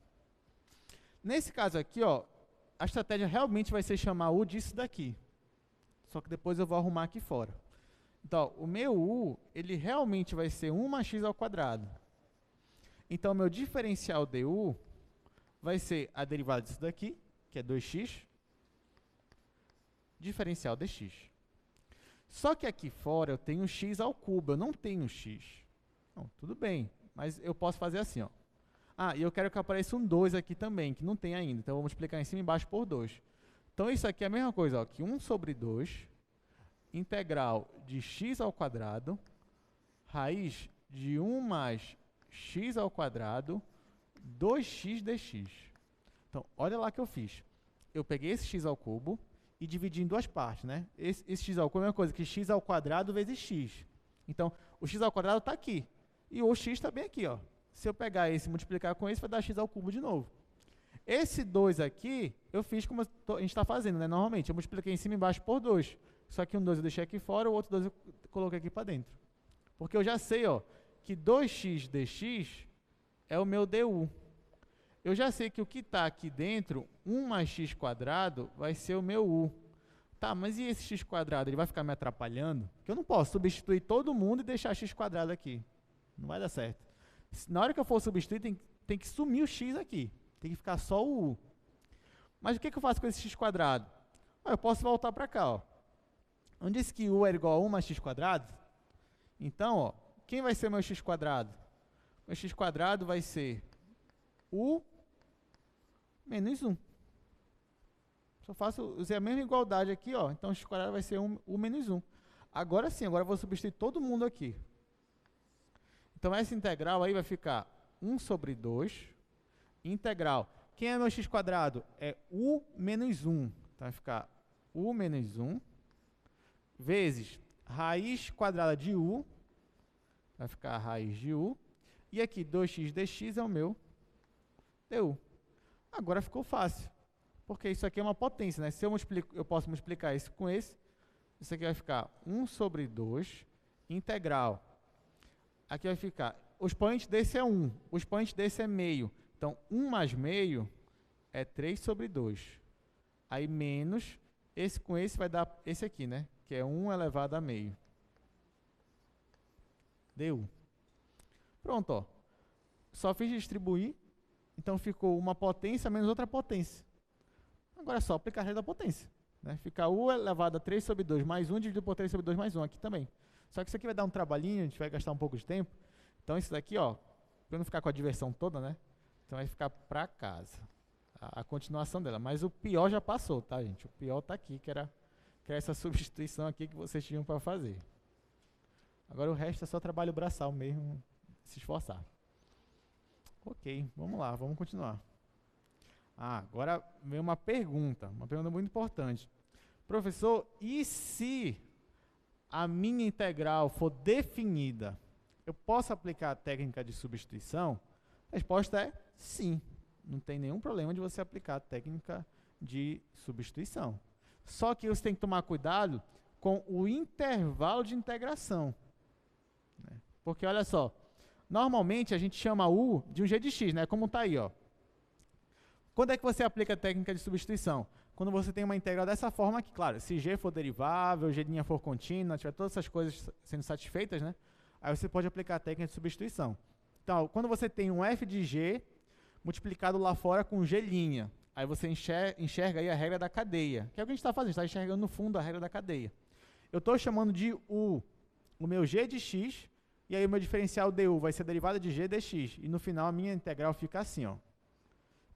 Nesse caso aqui, ó, a estratégia realmente vai ser chamar u disso daqui. Só que depois eu vou arrumar aqui fora. Então, ó, o meu u, ele realmente vai ser 1 mais x ao quadrado. Então, meu diferencial du vai ser a derivada disso daqui, que é 2x, diferencial dx. Só que aqui fora eu tenho x ao cubo, eu não tenho x. Não, tudo bem, mas eu posso fazer assim, ó. Ah, e eu quero que apareça um 2 aqui também, que não tem ainda. Então, eu vou multiplicar em cima e embaixo por 2. Então, isso aqui é a mesma coisa, ó, que 1 sobre 2, integral de x ao quadrado, raiz de 1 mais x ao quadrado, 2x dx. Então, olha lá o que eu fiz. Eu peguei esse x ao cubo e dividi em duas partes, né? Esse x ao cubo é a mesma coisa que x ao quadrado vezes x. Então, o x ao quadrado está aqui. E o x está bem aqui, ó. Se eu pegar esse e multiplicar com esse, vai dar x ao cubo de novo. Esse 2 aqui, eu fiz como a gente está fazendo, né? Normalmente, eu multipliquei em cima e embaixo por 2. Só que um 2 eu deixei aqui fora, o outro 2 eu coloquei aqui para dentro. Porque eu já sei, ó, que 2x dx é o meu du. Eu já sei que o que está aqui dentro, 1 mais x quadrado, vai ser o meu u. Tá, mas e esse x quadrado? Ele vai ficar me atrapalhando? Porque eu não posso substituir todo mundo e deixar x quadrado aqui. Não vai dar certo. Na hora que eu for substituir, tem que sumir o x aqui. Tem que ficar só o u. Mas o que eu faço com esse x quadrado? Eu posso voltar para cá, ó. Eu disse que u era igual a 1 mais x quadrado. Então, ó, quem vai ser meu x quadrado? Meu x quadrado vai ser u menos 1. Usei a mesma igualdade aqui, ó. Então, o x quadrado vai ser u menos 1. Agora sim, agora eu vou substituir todo mundo aqui. Então, essa integral aí vai ficar 1 sobre 2, integral. Quem é meu x quadrado? É u menos 1. Então, vai ficar u menos 1, vezes raiz quadrada de u, vai ficar a raiz de u, e aqui 2x dx é o meu du. Agora ficou fácil, porque isso aqui é uma potência, né? Se eu posso multiplicar isso com esse, isso aqui vai ficar 1 sobre 2, integral. Aqui vai ficar, o expoente desse é 1, o expoente desse é meio. Então, 1 mais meio é 3 sobre 2. Aí, menos, esse com esse vai dar esse aqui, né? Que é 1 elevado a meio. Du. Pronto, ó. Só fiz distribuir, então ficou uma potência menos outra potência. Agora é só aplicar a regra da potência. Né? Fica u elevado a 3 sobre 2 mais 1 dividido por 3 sobre 2 mais 1 aqui também. Só que isso aqui vai dar um trabalhinho, a gente vai gastar um pouco de tempo. Então, isso daqui, ó, para não ficar com a diversão toda, né? Então, vai ficar para casa. A continuação dela. Mas o pior já passou, tá, gente? O pior está aqui, que era essa substituição aqui que vocês tinham para fazer. Agora, o resto é só trabalho braçal mesmo, se esforçar. Ok, vamos lá, vamos continuar. Agora vem uma pergunta muito importante. Professor, e se a minha integral for definida, eu posso aplicar a técnica de substituição? A resposta é sim. Não tem nenhum problema de você aplicar a técnica de substituição. Só que você tem que tomar cuidado com o intervalo de integração. Né? Porque, olha só, normalmente a gente chama u de um g de x, né? Como está aí, ó. Quando é que você aplica a técnica de substituição? Quando você tem uma integral dessa forma aqui, claro, se g for derivável, g' for contínua, tiver todas essas coisas sendo satisfeitas, né? Aí você pode aplicar a técnica de substituição. Então, quando você tem um f de g multiplicado lá fora com g', aí você enxerga aí a regra da cadeia, que é o que a gente está fazendo, está enxergando no fundo a regra da cadeia. Eu estou chamando de u o meu g de x, e aí o meu diferencial du vai ser a derivada de g dx, e no final a minha integral fica assim, ó,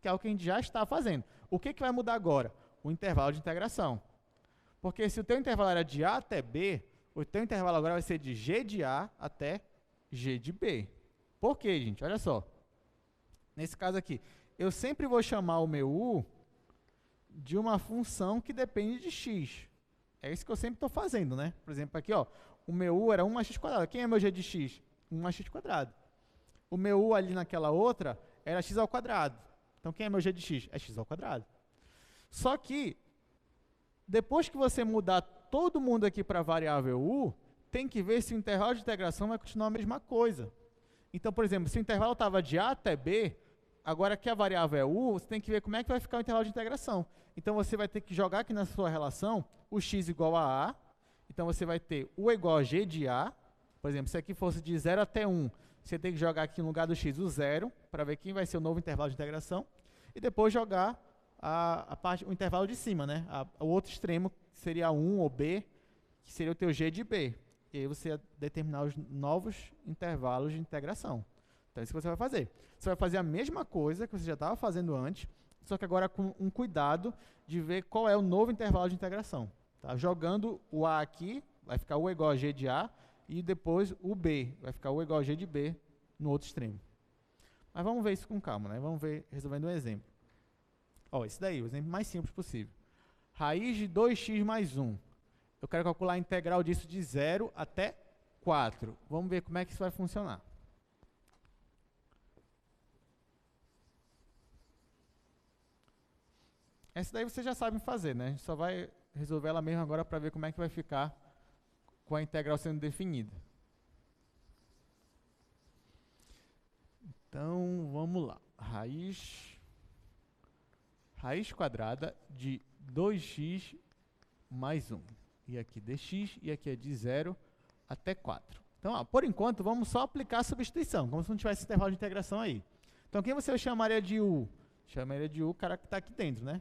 que é o que a gente já está fazendo. O que vai mudar agora? O intervalo de integração. Porque se o teu intervalo era de a até b, o teu intervalo agora vai ser de g de a até g de b. Por quê, gente? Olha só. Nesse caso aqui, eu sempre vou chamar o meu u de uma função que depende de x. É isso que eu sempre estou fazendo, né? Por exemplo, aqui, ó, o meu u era 1 mais x quadrado. Quem é meu g de x? 1 mais x quadrado. O meu u ali naquela outra era x ao quadrado. Então, quem é meu g de x? É x ao quadrado. Só que, depois que você mudar todo mundo aqui para a variável u, tem que ver se o intervalo de integração vai continuar a mesma coisa. Então, por exemplo, se o intervalo estava de a até b, agora que a variável é u, você tem que ver como é que vai ficar o intervalo de integração. Então, você vai ter que jogar aqui na sua relação o x igual a a. Então, você vai ter u igual a g de a Por exemplo, se aqui fosse de 0 até 1, você tem que jogar aqui no lugar do x o 0, para ver quem vai ser o novo intervalo de integração, e depois jogar o intervalo de cima, né? O outro extremo, que seria 1 ou b, que seria o teu g de b. E aí você ia determinar os novos intervalos de integração. Então é isso que você vai fazer. Você vai fazer a mesma coisa que você já estava fazendo antes, só que agora com um cuidado de ver qual é o novo intervalo de integração. Tá? Jogando o a aqui, vai ficar u igual a g de a, e depois o b, vai ficar u igual a g de b no outro extremo. Mas vamos ver isso com calma, né? Vamos ver resolvendo um exemplo. Ó, esse daí, o exemplo mais simples possível. Raiz de 2x mais 1. Eu quero calcular a integral disso de 0 até 4. Vamos ver como é que isso vai funcionar. Essa daí vocês já sabem fazer, né? A gente só vai resolver ela mesmo agora para ver como é que vai ficar com a integral sendo definida. Então, vamos lá. Raiz quadrada de 2x mais 1. E aqui dx, e aqui é de 0 até 4. Então, ó, por enquanto, vamos só aplicar a substituição, como se não tivesse intervalo de integração aí. Então, quem você chamaria de u? Chamaria de u o cara que está aqui dentro, né?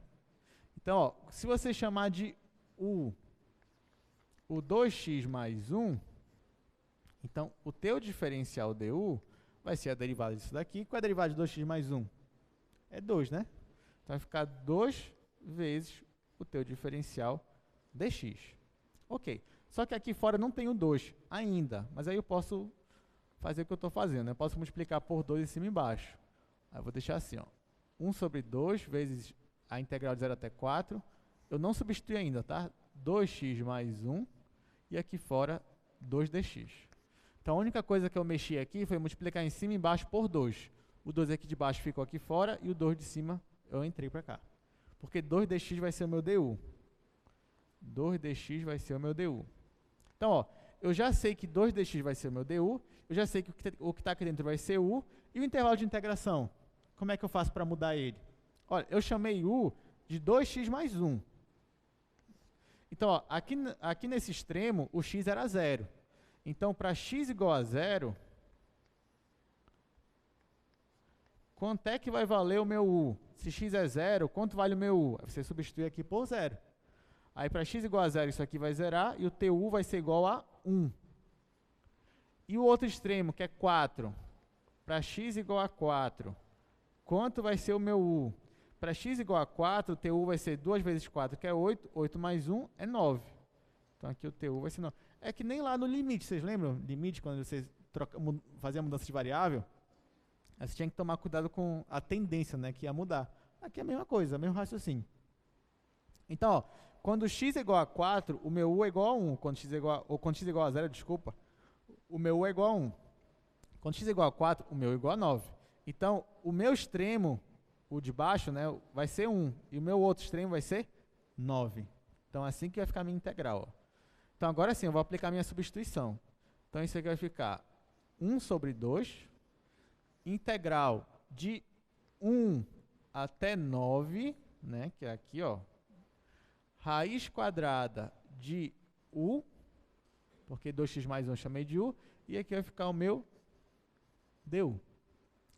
Então, ó, se você chamar de u o 2x mais 1, então o teu diferencial du vai ser a derivada disso daqui. Qual é a derivada de 2x mais 1? É 2, né? Então vai ficar 2 vezes o teu diferencial dx. Ok. Só que aqui fora não tem o 2 ainda, mas aí eu posso fazer o que eu estou fazendo, né? Eu posso multiplicar por 2 em cima e embaixo. Aí eu vou deixar assim, ó. 1 sobre 2 vezes a integral de 0 até 4. Eu não substituí ainda, tá? 2x mais 1 e aqui fora 2dx. Então a única coisa que eu mexi aqui foi multiplicar em cima e embaixo por 2. O 2 aqui de baixo ficou aqui fora e o 2 de cima eu entrei para cá. Porque 2dx vai ser o meu du. 2dx vai ser o meu du. Então, ó, eu já sei que 2dx vai ser o meu du, eu já sei que o que está aqui dentro vai ser u, e o intervalo de integração? Como é que eu faço para mudar ele? Olha, eu chamei u de 2x mais 1. Então, ó, aqui nesse extremo, o x era 0. Então, para x igual a 0, quanto é que vai valer o meu u? Se x é 0, quanto vale o meu u? Você substitui aqui por 0. Aí, para x igual a 0, isso aqui vai zerar, e o teu u vai ser igual a 1. E o outro extremo, que é 4. Para x igual a 4, quanto vai ser o meu u? Para x igual a 4, o teu u vai ser 2 vezes 4, que é 8. 8 mais 1 é 9. Então, aqui o teu u vai ser 9. É que nem lá no limite, vocês lembram? Limite, quando você fazia a mudança de variável, aí você tinha que tomar cuidado com a tendência, né, que ia mudar. Aqui é a mesma coisa, o mesmo raciocínio. Então, ó, quando x é igual a 4, o meu u é igual a 1. Quando x é igual a 0, desculpa, o meu u é igual a 1. Quando x é igual a 4, o meu é igual a 9. Então, o meu extremo, o de baixo, né, vai ser 1. E o meu outro extremo vai ser 9. Então, assim que vai ficar a minha integral. Ó. Então, agora sim, eu vou aplicar a minha substituição. Então, isso aqui vai ficar 1 sobre 2, integral de 1 até 9, né, que é aqui, ó, raiz quadrada de u, porque 2x mais 1 eu chamei de u, e aqui vai ficar o meu du.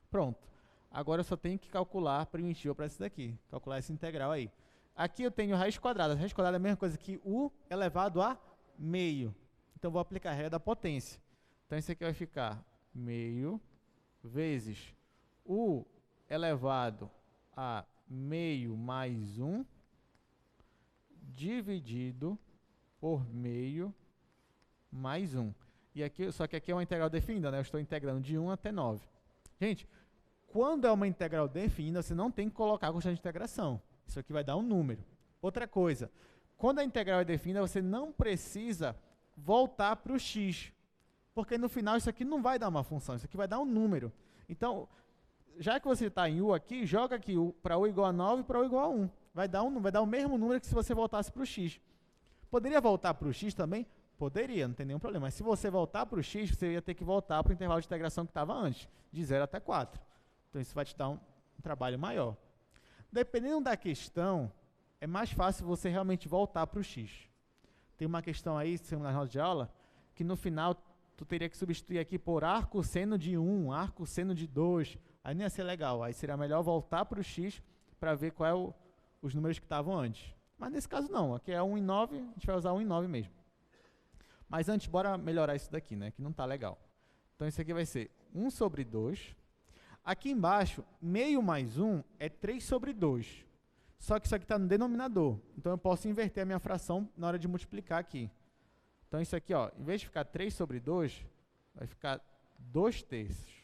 Pronto. Agora eu só tenho que calcular a primitiva para isso daqui, calcular essa integral aí. Aqui eu tenho raiz quadrada. A raiz quadrada é a mesma coisa que u elevado a meio. Então, vou aplicar a regra da potência. Então, isso aqui vai ficar meio vezes u elevado a meio mais 1 dividido por meio mais 1. E aqui, só que aqui é uma integral definida, né? Eu estou integrando de 1 até 9. Gente, quando é uma integral definida, você não tem que colocar a constante de integração. Isso aqui vai dar um número. Outra coisa, quando a integral é definida, você não precisa voltar para o x. Porque no final isso aqui não vai dar uma função, isso aqui vai dar um número. Então, já que você está em u aqui, joga aqui para u igual a 9 e para u igual a 1. Vai dar o mesmo número que se você voltasse para o x. Poderia voltar para o x também? Poderia, não tem nenhum problema. Mas se você voltar para o x, você ia ter que voltar para o intervalo de integração que estava antes, de 0 até 4. Então, isso vai te dar um trabalho maior. Dependendo da questão, é mais fácil você realmente voltar para o x. Tem uma questão aí, na notas de aula, que no final tu teria que substituir aqui por arco seno de 1, arco seno de 2. Aí não ia ser legal. Aí seria melhor voltar para o x para ver qual é os números que estavam antes. Mas nesse caso não. Aqui é 1 e 9, a gente vai usar 1 e 9 mesmo. Mas antes, bora melhorar isso daqui, né? Que não está legal. Então isso aqui vai ser 1 sobre 2. Aqui embaixo, meio mais 1 é 3 sobre 2. Só que isso aqui está no denominador. Então eu posso inverter a minha fração na hora de multiplicar aqui. Então isso aqui, ó, em vez de ficar 3 sobre 2, vai ficar 2 terços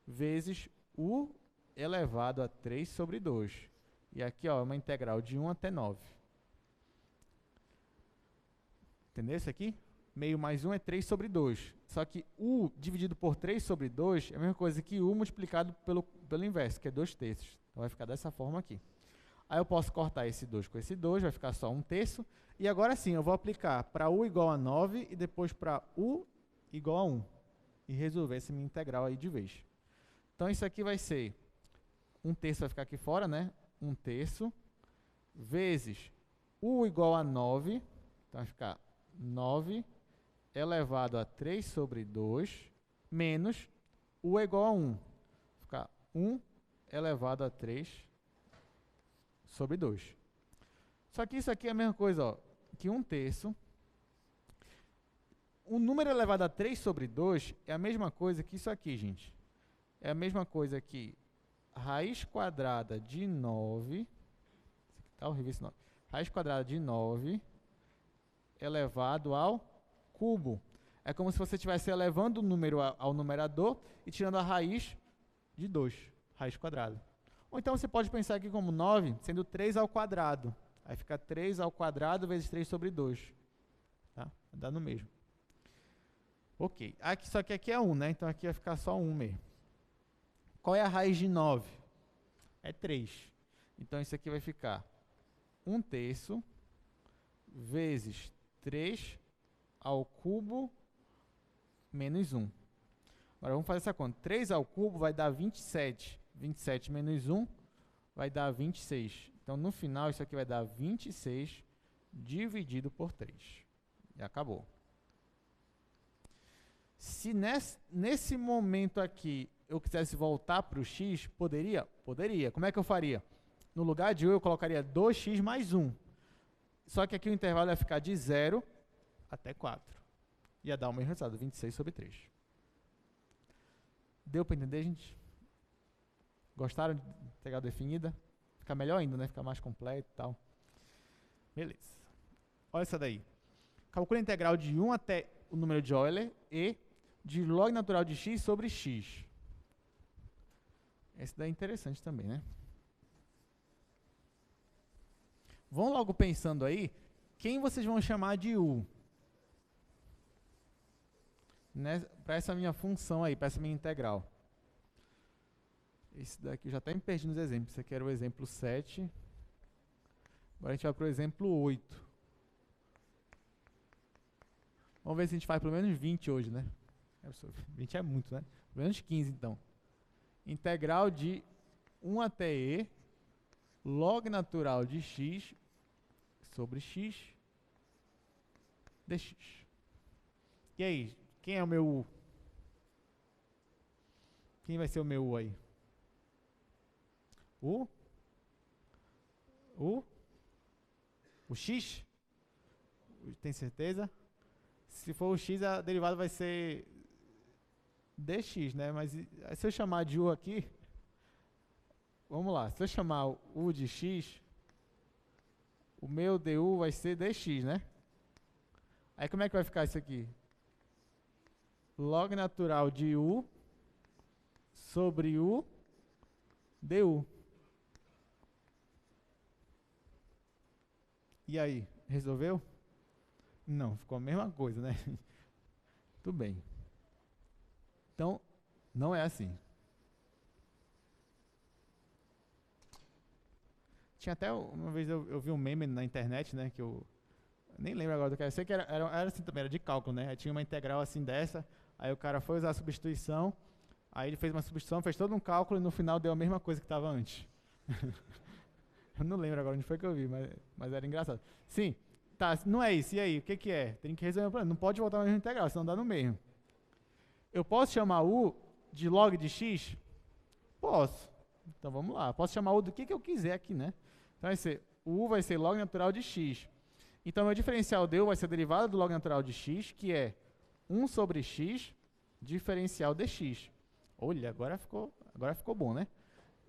vezes u elevado a 3 sobre 2. E aqui, ó, é uma integral de 1 até 9. Entendeu isso aqui? Meio mais 1 é 3 sobre 2. Só que u dividido por 3 sobre 2 é a mesma coisa que u multiplicado pelo inverso, que é 2 terços. Então vai ficar dessa forma aqui. Aí eu posso cortar esse 2 com esse 2, vai ficar só 1 terço. E agora sim, eu vou aplicar para u igual a 9 e depois para u igual a 1. E resolver essa minha integral aí de vez. Então isso aqui vai ser 1 terço, vai ficar aqui fora, né? 1 terço vezes u igual a 9. Então vai ficar 9 elevado a 3 sobre 2 menos u é igual a 1. Vai ficar 1 elevado a 3 sobre 2. Só que isso aqui é a mesma coisa, ó, que 1 terço. O número elevado a 3 sobre 2 é a mesma coisa que isso aqui, gente. É a mesma coisa que raiz quadrada de 9. Tá horrível esse 9. Raiz quadrada de 9 elevado ao cubo. É como se você estivesse elevando o número ao numerador e tirando a raiz de 2, raiz quadrada. Ou então você pode pensar aqui como 9 sendo 3 ao quadrado. Aí fica 3 ao quadrado vezes 3 sobre 2. Tá? Dá no mesmo. Ok. Aqui, só que aqui é 1, né? Então aqui vai ficar só 1 mesmo. Qual é a raiz de 9? É 3. Então isso aqui vai ficar 1 terço vezes 3 ao cubo menos 1. Agora vamos fazer essa conta. 3 ao cubo vai dar 27. 27 menos 1 vai dar 26. Então no final isso aqui vai dar 26 dividido por 3. E acabou. Se nesse momento aqui eu quisesse voltar para o x, poderia? Poderia. Como é que eu faria? No lugar de u eu colocaria 2x mais 1. Só que aqui o intervalo ia ficar de 0 até 4. Ia dar o mesmo resultado, 26 sobre 3. Deu para entender, gente? Gostaram de integral definida? Fica melhor ainda, né? Fica mais completo e tal. Beleza. Olha essa daí. Calcula a integral de 1 até o número de Euler e de log natural de x sobre x. Esse daí é interessante também, né? Vão logo pensando aí, quem vocês vão chamar de u? Né? Para essa minha função aí, para essa minha integral. Esse daqui já está me perdido nos exemplos. Esse aqui era o exemplo 7. Agora a gente vai para o exemplo 8. Vamos ver se a gente faz pelo menos 20 hoje, né? 20 é muito, né? Pelo menos 15, então. Integral de 1 até e log natural de x sobre x dx. E aí, quem é o meu u? Quem vai ser o meu u aí? O x? Tem certeza? Se for o x, a derivada vai ser dx, né? Mas se eu chamar de u aqui, vamos lá, se eu chamar u de x, o meu du vai ser dx, né? Aí como é que vai ficar isso aqui? Log natural de u sobre u du. E aí, resolveu? Não, ficou a mesma coisa, né? Tudo bem. Então, não é assim. Tinha até, uma vez eu vi um meme na internet, né, que eu nem lembro agora do que era. Eu sei que era assim também, era de cálculo, né? Aí tinha uma integral assim dessa, aí o cara foi usar a substituição, aí ele fez uma substituição, fez todo um cálculo e no final deu a mesma coisa que estava antes. Eu não lembro agora onde foi que eu vi, mas era engraçado. Sim, tá, não é isso. E aí, o que que é? Tem que resolver o problema. Não pode voltar na mesma integral, senão dá no mesmo. Eu posso chamar u de log de x? Posso. Então vamos lá. Posso chamar u do que eu quiser aqui, né? Então vai ser, o u vai ser log natural de x. Então meu diferencial de u vai ser a derivada do log natural de x, que é 1 sobre x diferencial dx. Olha, agora ficou bom, né?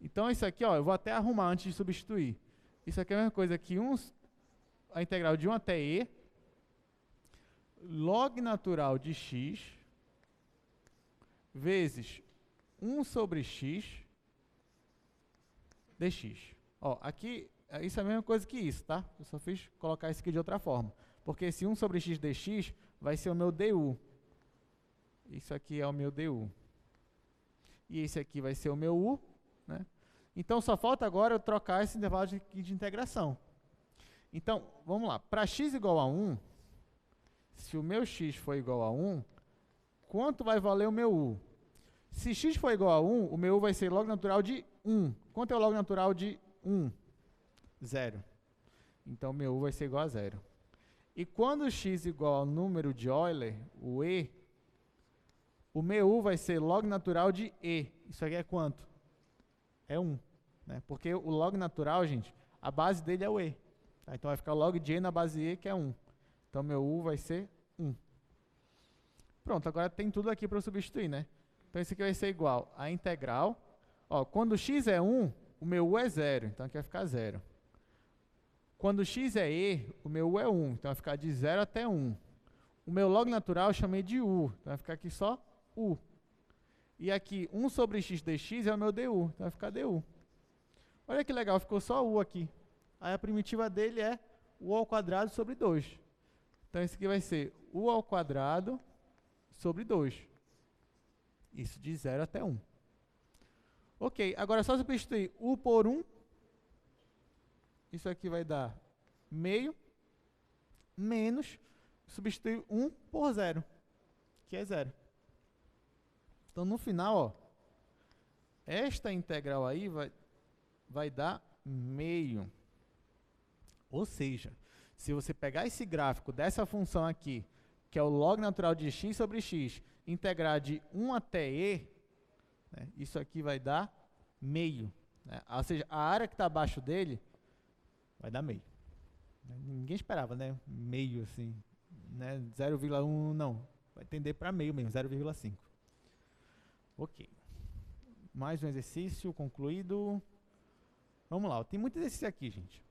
Então isso aqui, ó, eu vou até arrumar antes de substituir. Isso aqui é a mesma coisa que a integral de 1 até e log natural de x vezes 1 sobre x dx. Ó, aqui, isso é a mesma coisa que isso, tá? Eu só fiz colocar isso aqui de outra forma. Porque esse 1 sobre x dx vai ser o meu du. Isso aqui é o meu du. E esse aqui vai ser o meu u, né? Então, só falta agora eu trocar esse intervalo de integração. Então, vamos lá. Para x igual a 1, se o meu x for igual a 1, quanto vai valer o meu u? Se x for igual a 1, o meu u vai ser log natural de 1. Quanto é o log natural de 1? 0. Então, meu u vai ser igual a 0. E quando x igual ao número de Euler, o e, o meu u vai ser log natural de e. Isso aqui é quanto? É 1. Né? Porque o log natural, gente, a base dele é o e. Tá? Então, vai ficar log de e na base e, que é 1. Então, meu u vai ser 1. Pronto, agora tem tudo aqui para eu substituir, né? Então, isso aqui vai ser igual a integral. Ó, quando x é 1, o meu u é 0. Então, aqui vai ficar 0. Quando x é e, o meu u é 1. Então, vai ficar de 0 até 1. O meu log natural eu chamei de u. Então, vai ficar aqui só u. E aqui, 1 sobre x dx é o meu du. Então, vai ficar du. Olha que legal, ficou só u aqui. Aí, a primitiva dele é u ao quadrado sobre 2. Então, isso aqui vai ser u ao quadrado sobre 2. Isso de 0 até 1. Ok, agora é só substituir u por 1. Isso aqui vai dar meio menos substituir 1 por 0, que é 0. Então, no final, ó, esta integral aí vai dar meio. Ou seja, se você pegar esse gráfico dessa função aqui, que é o log natural de x sobre x, integrar de 1 até e, né, isso aqui vai dar meio. Né? Ou seja, a área que está abaixo dele vai dar meio. Ninguém esperava, né? Meio, assim. Né? 0,1 não. Vai tender para meio mesmo, 0,5. Ok. Mais um exercício concluído. Vamos lá. Tem muito exercício aqui, gente.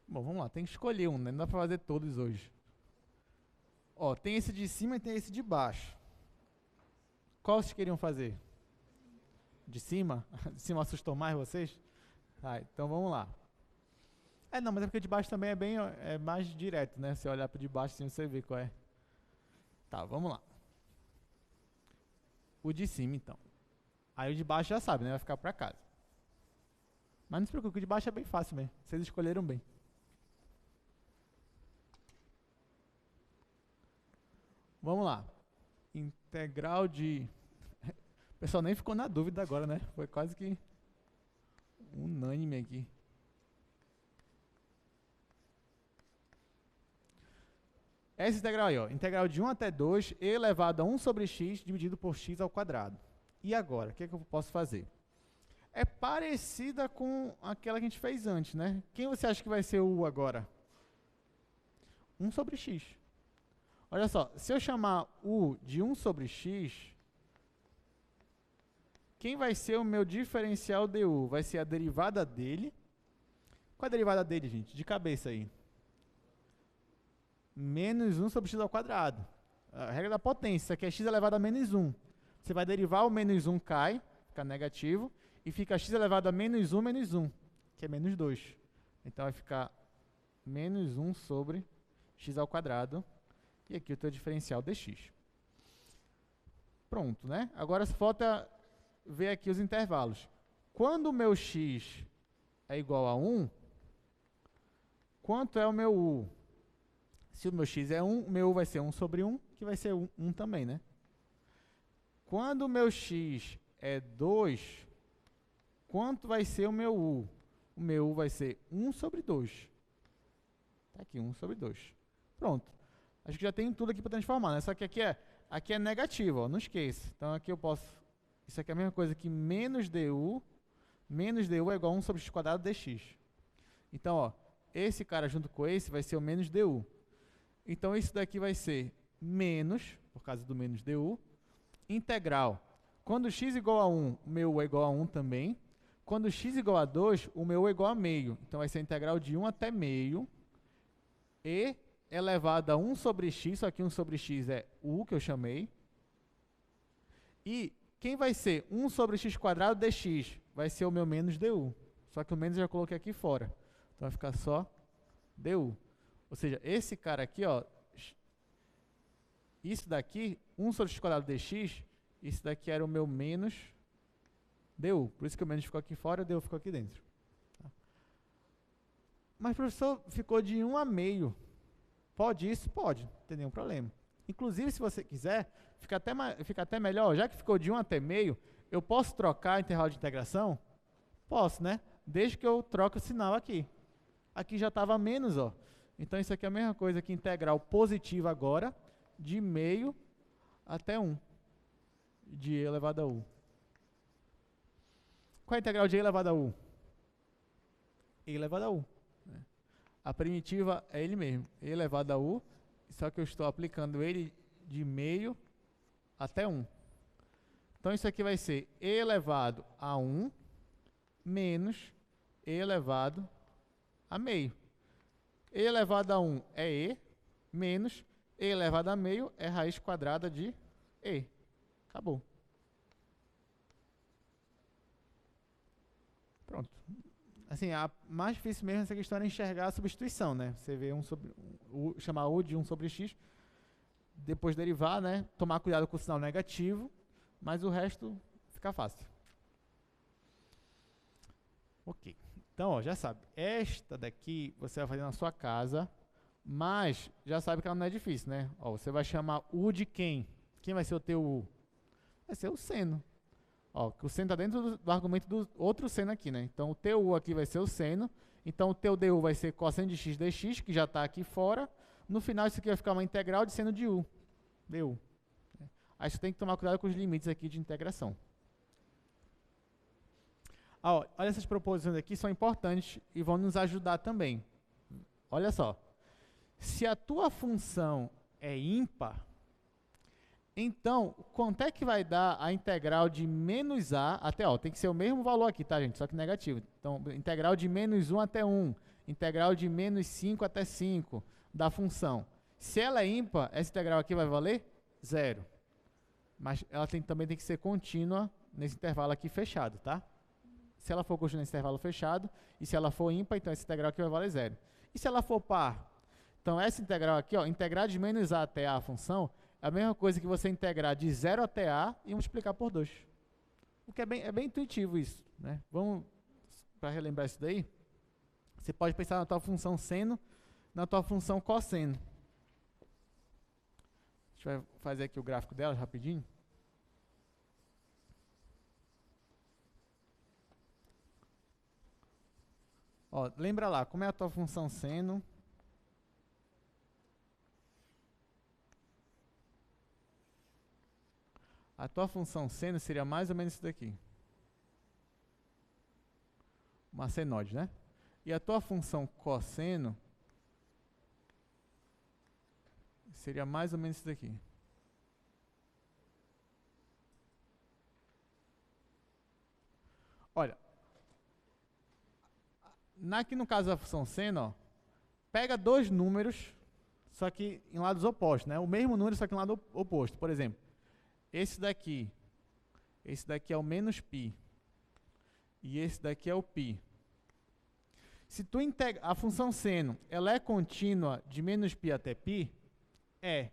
Bom, vamos lá. Tem que escolher um, né? Não dá para fazer todos hoje. Ó, tem esse de cima e tem esse de baixo. Qual vocês queriam fazer? De cima? De cima assustou mais vocês? Tá, então vamos lá. Não, mas é porque de baixo também é mais direto, né? Se olhar para de baixo, assim, você vê qual é. Tá, vamos lá. O de cima, então. Aí o de baixo já sabe, né? Vai ficar para casa. Mas não se preocupe, o de baixo é bem fácil mesmo. Vocês escolheram bem. Vamos lá. Integral de... O pessoal nem ficou na dúvida agora, né? Foi quase que unânime aqui. Essa integral aí, ó, integral de 1 até 2 e elevado a 1 sobre x dividido por x ao quadrado. E agora, o que é que eu posso fazer? É parecida com aquela que a gente fez antes, né? Quem você acha que vai ser o u agora? 1 sobre x. Olha só, se eu chamar u de 1 sobre x, quem vai ser o meu diferencial du? Vai ser a derivada dele. Qual é a derivada dele, gente? De cabeça aí. Menos 1 sobre x ao quadrado. A regra da potência. Isso aqui é x elevado a menos 1. Você vai derivar, o menos 1 cai, fica negativo, e fica x elevado a menos 1, que é menos 2. Então, vai ficar menos 1 sobre x ao quadrado. E aqui o teu diferencial dx. Pronto, né? Agora, só falta ver aqui os intervalos. Quando o meu x é igual a 1, quanto é o meu u? Se o meu x é 1, o meu u vai ser 1 sobre 1, que vai ser 1 também, né? Quando o meu x é 2, quanto vai ser o meu u? O meu u vai ser 1 sobre 2. Tá aqui, 1 sobre 2. Pronto. Acho que já tem tudo aqui para transformar, né? Só que aqui é Aqui é negativo, ó, não esqueça. Então aqui eu posso... Isso aqui é a mesma coisa que menos du é igual a 1 sobre x quadrado dx. Então, ó, esse cara junto com esse vai ser o menos du. Então, isso daqui vai ser menos, por causa do menos du, integral. Quando x igual a 1, o meu u é igual a 1 também. Quando x igual a 2, o meu u é igual a meio. Então, vai ser a integral de 1 até meio. E elevado a 1 sobre x, só que 1 sobre x é u, que eu chamei. E quem vai ser 1 sobre x quadrado dx? Vai ser o meu menos du. Só que o menos eu já coloquei aqui fora. Então, vai ficar só du. Ou seja, esse cara aqui, ó, isso daqui, 1 sobre x quadrado dx, isso daqui era o meu menos du. Por isso que o menos ficou aqui fora e o du ficou aqui dentro. Tá? Mas, professor, ficou de 1 a meio. Pode isso? Pode, não tem nenhum problema. Inclusive, se você quiser, fica até melhor, já que ficou de 1 até meio, eu posso trocar a intervalo de integração? Posso, né? Desde que eu troque o sinal aqui. Aqui já estava menos, ó. Então, isso aqui é a mesma coisa que integral positiva agora, de meio até 1, de e elevado a u. Qual é a integral de e elevado a u? E elevado a u. A primitiva é ele mesmo, e elevado a u, só que eu estou aplicando ele de meio até 1. Então, isso aqui vai ser e elevado a 1 menos e elevado a meio. E elevado a 1 é e, menos e elevado a meio é raiz quadrada de e. Acabou. Pronto. Assim, a mais difícil mesmo nessa questão é enxergar a substituição, né? Você vê chamar u de 1 sobre x, depois derivar, né? Tomar cuidado com o sinal negativo, mas o resto fica fácil. Ok. Então, ó, já sabe, esta daqui você vai fazer na sua casa, mas já sabe que ela não é difícil, né? Ó, você vai chamar u de quem? Quem vai ser o teu u? Vai ser o seno. Ó, que o seno está dentro do argumento do outro seno aqui, né? Então, o teu u aqui vai ser o seno. Então, o teu du vai ser cosseno de x dx, que já está aqui fora. No final, isso aqui vai ficar uma integral de seno de u. Du. Aí você tem que tomar cuidado com os limites aqui de integração. Ó, olha, essas proposições aqui são importantes e vão nos ajudar também. Olha só. Se a tua função é ímpar, então, quanto é que vai dar a integral de menos a até, ó, tem que ser o mesmo valor aqui, tá, gente? Só que negativo. Então, integral de menos 1 até 1, integral de menos 5 até 5 da função. Se ela é ímpar, essa integral aqui vai valer 0. Mas ela também tem que ser contínua nesse intervalo aqui fechado, tá? Se ela for contínua nesse intervalo fechado, e se ela for ímpar, então essa integral aqui vai valer 0. E se ela for par? Então, essa integral aqui, ó, integrar de menos a até a função, é a mesma coisa que você integrar de 0 até a e multiplicar por 2. O que é bem intuitivo isso, né? Vamos, para relembrar isso daí, você pode pensar na tua função seno, na tua função cosseno. A gente vai fazer aqui o gráfico delas rapidinho. Ó, lembra lá, como é a tua função seno? A tua função seno seria mais ou menos isso daqui. Uma senoide, né? E a tua função cosseno seria mais ou menos isso daqui. Olha, aqui no caso da função seno, ó, pega dois números, só que em lados opostos, né? O mesmo número, só que em lado oposto. Por exemplo, esse daqui é o menos π, e esse daqui é o π. Se tu integra, a função seno, ela é contínua de menos π até π? É.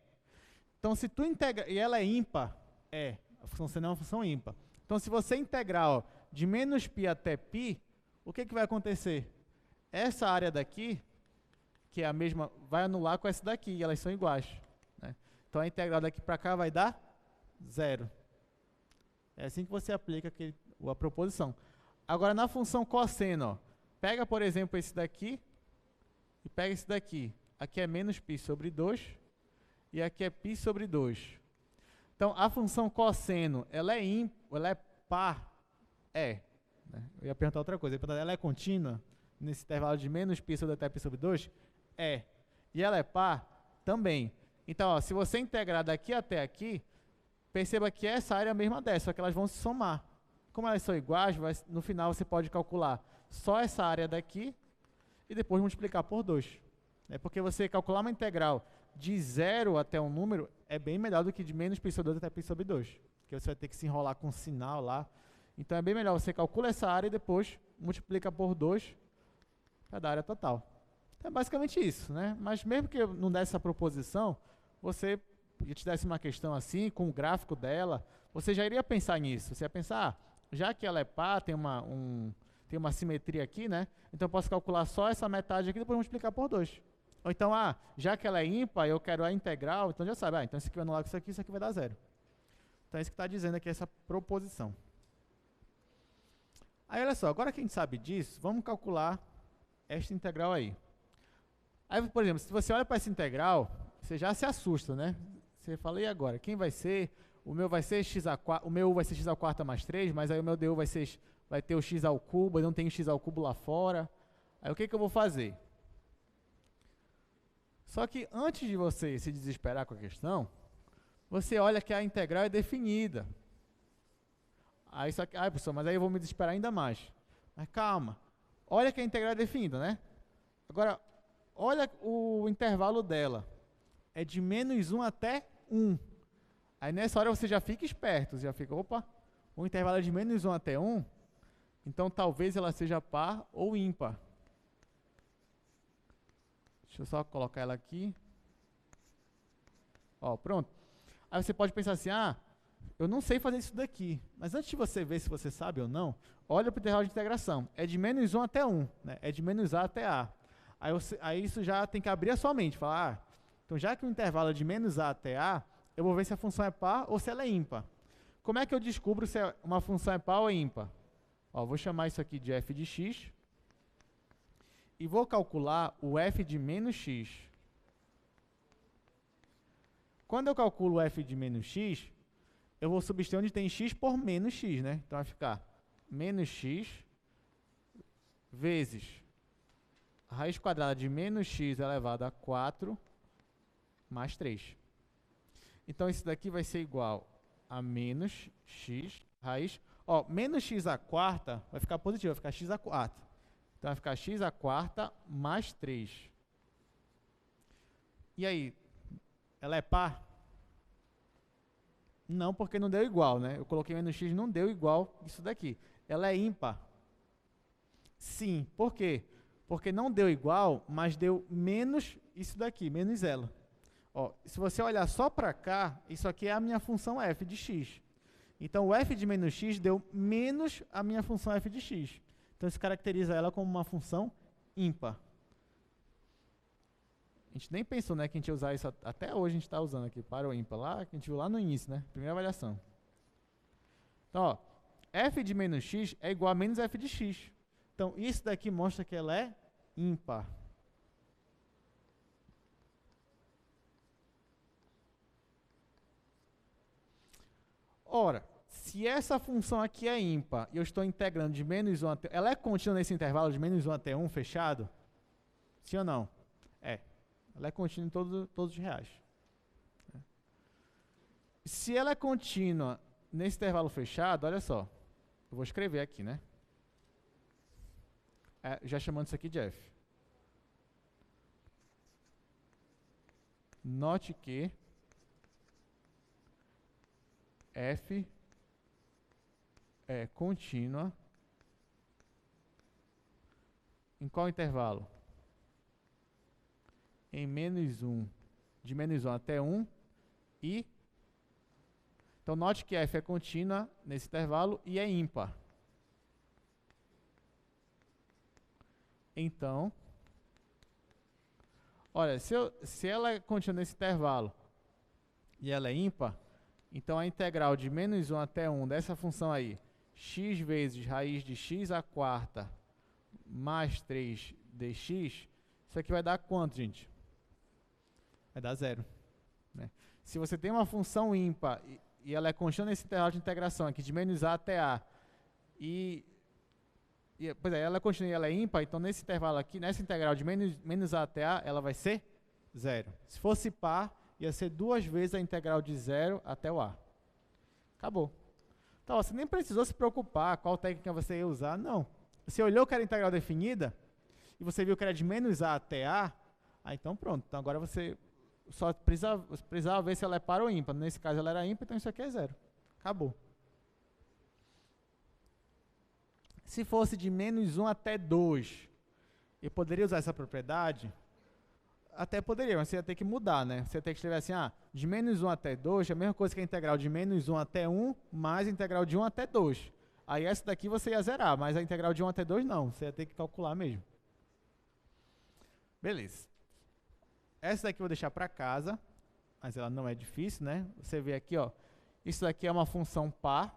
Então, se tu integra, e ela é ímpar? É. A função seno é uma função ímpar. Então, se você integrar, ó, de menos π até π, o que vai acontecer? Essa área daqui, que é a mesma, vai anular com essa daqui, e elas são iguais, né? Então, a integral daqui para cá vai dar 0. É assim que você aplica a proposição. Agora, na função cosseno, ó, pega, por exemplo, esse daqui e pega esse daqui. Aqui é menos π sobre 2 e aqui é π sobre 2. Então, a função cosseno, ela é ela é par? É. Né? Eu ia perguntar outra coisa. Ela é contínua nesse intervalo de menos π sobre até π sobre 2? É. E ela é par? Também. Então, ó, se você integrar daqui até aqui, perceba que essa área é a mesma dessa, só que elas vão se somar. Como elas são iguais, no final você pode calcular só essa área daqui e depois multiplicar por 2. É porque você calcular uma integral de 0 até um número é bem melhor do que de menos π sobre 2 até π sobre 2. Porque você vai ter que se enrolar com um sinal lá. Então é bem melhor você calcula essa área e depois multiplica por 2 para dar a área total. Então é basicamente isso, né? Mas mesmo que eu não desse essa proposição, você te desse uma questão assim, com o gráfico dela, você já iria pensar nisso. Você ia pensar, já que ela é par, tem uma simetria aqui, né? Então eu posso calcular só essa metade aqui e depois multiplicar por 2. Ou então, já que ela é ímpar, eu quero a integral, então já sabe, então isso aqui vai anular com isso aqui vai dar 0. Então é isso que está dizendo aqui, essa proposição. Aí olha só, agora que a gente sabe disso, vamos calcular esta integral aí. Aí, por exemplo, se você olha para essa integral, você já se assusta, né? Você fala, e agora? Quem vai ser? O meu vai ser o meu vai ser x à quarta mais 3, mas aí o meu du vai ter o x ao cubo, eu não tenho x ao cubo lá fora. Aí o que eu vou fazer? Só que antes de você se desesperar com a questão, você olha que a integral é definida. Aí só que, professor, mas aí eu vou me desesperar ainda mais. Mas calma. Olha que a integral é definida, né? Agora, olha o intervalo dela. É de menos 1 até 1. Aí nessa hora você já fica esperto. Você já fica, opa, o intervalo é de menos 1 até 1. Então talvez ela seja par ou ímpar. Deixa eu só colocar ela aqui. Ó, pronto. Aí você pode pensar assim, eu não sei fazer isso daqui. Mas antes de você ver se você sabe ou não, olha para o intervalo de integração. É de menos 1 até 1. Né? É de menos a até a. Aí isso já tem que abrir a sua mente. Falar, então já que o intervalo é de menos a até a, eu vou ver se a função é par ou se ela é ímpar. Como é que eu descubro se uma função é par ou ímpar? Ó, vou chamar isso aqui de f de x. E vou calcular o f de menos x. Quando eu calculo o f de menos x, eu vou substituir onde tem x por menos x, né? Então vai ficar menos x vezes a raiz quadrada de menos x elevado a 4 mais 3. Então isso daqui vai ser igual a menos x raiz. Ó, menos x à quarta vai ficar positivo, vai ficar x à quarta. Então vai ficar x à quarta mais 3. E aí, ela é par? Não, porque não deu igual, né? Eu coloquei menos x, não deu igual isso daqui. Ela é ímpar? Sim. Por quê? Porque não deu igual, mas deu menos isso daqui, menos ela. Ó, se você olhar só para cá, isso aqui é a minha função f de x. Então, o f de menos x deu menos a minha função f de x. Então, isso caracteriza ela como uma função ímpar. A gente nem pensou, né, que a gente ia usar isso, até hoje a gente está usando aqui, par ou ímpar, lá, que a gente viu lá no início, né, primeira avaliação. Então, ó, f de menos x é igual a menos f de x. Então, isso daqui mostra que ela é ímpar. Ora, se essa função aqui é ímpar e eu estou integrando de menos 1 até... Ela é contínua nesse intervalo de menos 1 até 1 fechado? Sim ou não? É. Ela é contínua em todos os reais. Se ela é contínua nesse intervalo fechado, olha só. Eu vou escrever aqui, né? Já chamando isso aqui de f. Note que f é contínua em qual intervalo? Em menos 1, de menos 1 até 1 e... Então, note que f é contínua nesse intervalo e é ímpar. Então, olha, se ela é contínua nesse intervalo e ela é ímpar, então a integral de menos 1 até 1 dessa função aí, x vezes raiz de x à quarta mais 3 dx, isso aqui vai dar quanto, gente? Vai dar 0. Né? Se você tem uma função ímpar e ela é contínua nesse intervalo de integração aqui, de menos a até a, pois é, ela é contínua e ela é ímpar, então nesse intervalo aqui, nessa integral de menos a até a, ela vai ser zero. Se fosse par, ia ser 2 vezes a integral de 0 até o a. Acabou. Então, você nem precisou se preocupar qual técnica você ia usar, não. Você olhou que era integral definida, e você viu que era de menos a até a, então pronto. Então agora você só precisava ver se ela é par ou ímpar. Nesse caso ela era ímpar, então isso aqui é zero. Acabou. Se fosse de menos 1 até 2, eu poderia usar essa propriedade? Até poderia, mas você ia ter que mudar, né? Você ia ter que escrever assim, de menos 1 até 2 é a mesma coisa que a integral de menos 1 até 1 mais a integral de 1 até 2. Aí essa daqui você ia zerar, mas a integral de 1 até 2 não, você ia ter que calcular mesmo. Beleza. Essa daqui eu vou deixar para casa, mas ela não é difícil, né? Você vê aqui, ó, isso daqui é uma função par,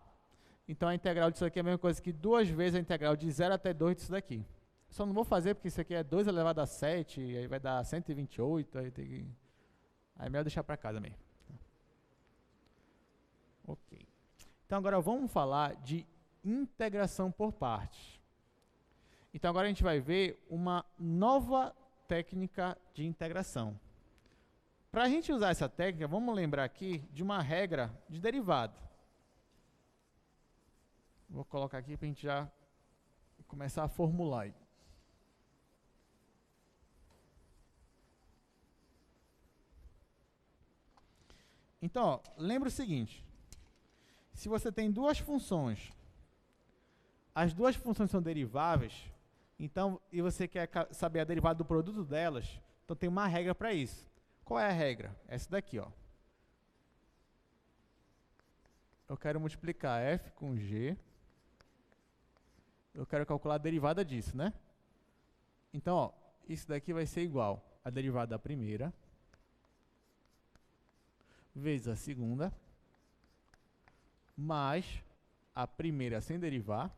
então a integral disso aqui é a mesma coisa que 2 vezes a integral de 0 até 2 disso daqui. Só não vou fazer porque isso aqui é 2 elevado a 7, aí vai dar 128, aí tem que... Aí é melhor deixar para casa mesmo. Ok. Então agora vamos falar de integração por partes. Então agora a gente vai ver uma nova técnica de integração. Para a gente usar essa técnica, vamos lembrar aqui de uma regra de derivado. Vou colocar aqui para a gente já começar a formular aí. Então, ó, lembra o seguinte, se você tem duas funções, as duas funções são deriváveis, então, e você quer saber a derivada do produto delas, então tem uma regra para isso. Qual é a regra? Essa daqui, ó. Eu quero multiplicar f com g, eu quero calcular a derivada disso, né? Então, ó, isso daqui vai ser igual a derivada da primeira, vezes a segunda, mais a primeira sem derivar,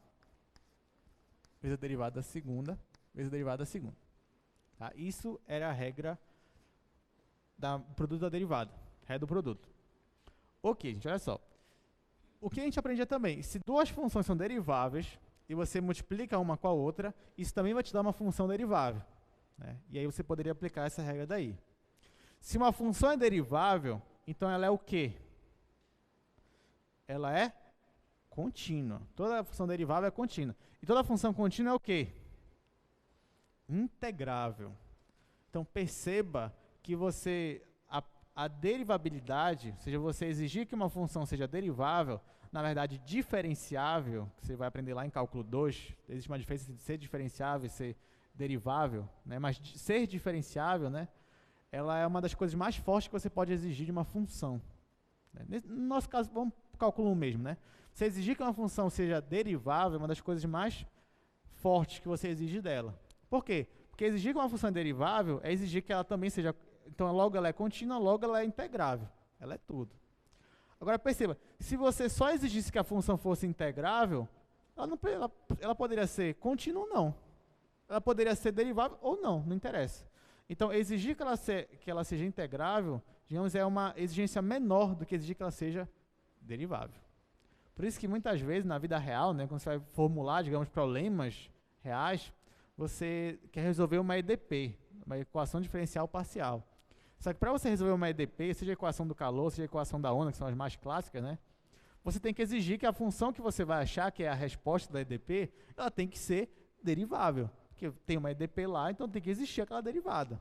vezes a derivada da segunda, vezes a derivada da segunda. Tá? Isso era a regra do produto da derivada, regra do produto. Ok, gente, olha só. O que a gente aprendia também, se duas funções são deriváveis, e você multiplica uma com a outra, isso também vai te dar uma função derivável. Né? E aí você poderia aplicar essa regra daí. Se uma função é derivável, então ela é o quê? Ela é contínua. Toda função derivável é contínua. E toda função contínua é o quê? Integrável. Então perceba que a derivabilidade, ou seja, você exigir que uma função seja derivável, na verdade diferenciável, que você vai aprender lá em cálculo 2, existe uma diferença entre ser diferenciável e ser derivável, né? Mas ser diferenciável, né? Ela é uma das coisas mais fortes que você pode exigir de uma função. No nosso caso, vamos para o cálculo 1 mesmo, né? Você exigir que uma função seja derivável é uma das coisas mais fortes que você exige dela. Por quê? Porque exigir que uma função é derivável é exigir que ela também seja... Então, logo ela é contínua, logo ela é integrável. Ela é tudo. Agora, perceba, se você só exigisse que a função fosse integrável, ela poderia ser contínua ou não. Ela poderia ser derivável ou não, não interessa. Então, exigir que ela seja integrável, digamos, é uma exigência menor do que exigir que ela seja derivável. Por isso que muitas vezes, na vida real, né, quando você vai formular, digamos, problemas reais, você quer resolver uma EDP, uma equação diferencial parcial. Só que para você resolver uma EDP, seja a equação do calor, seja a equação da onda, que são as mais clássicas, né, você tem que exigir que a função que você vai achar, que é a resposta da EDP, ela tem que ser derivável. Porque tem uma EDP lá, então tem que existir aquela derivada.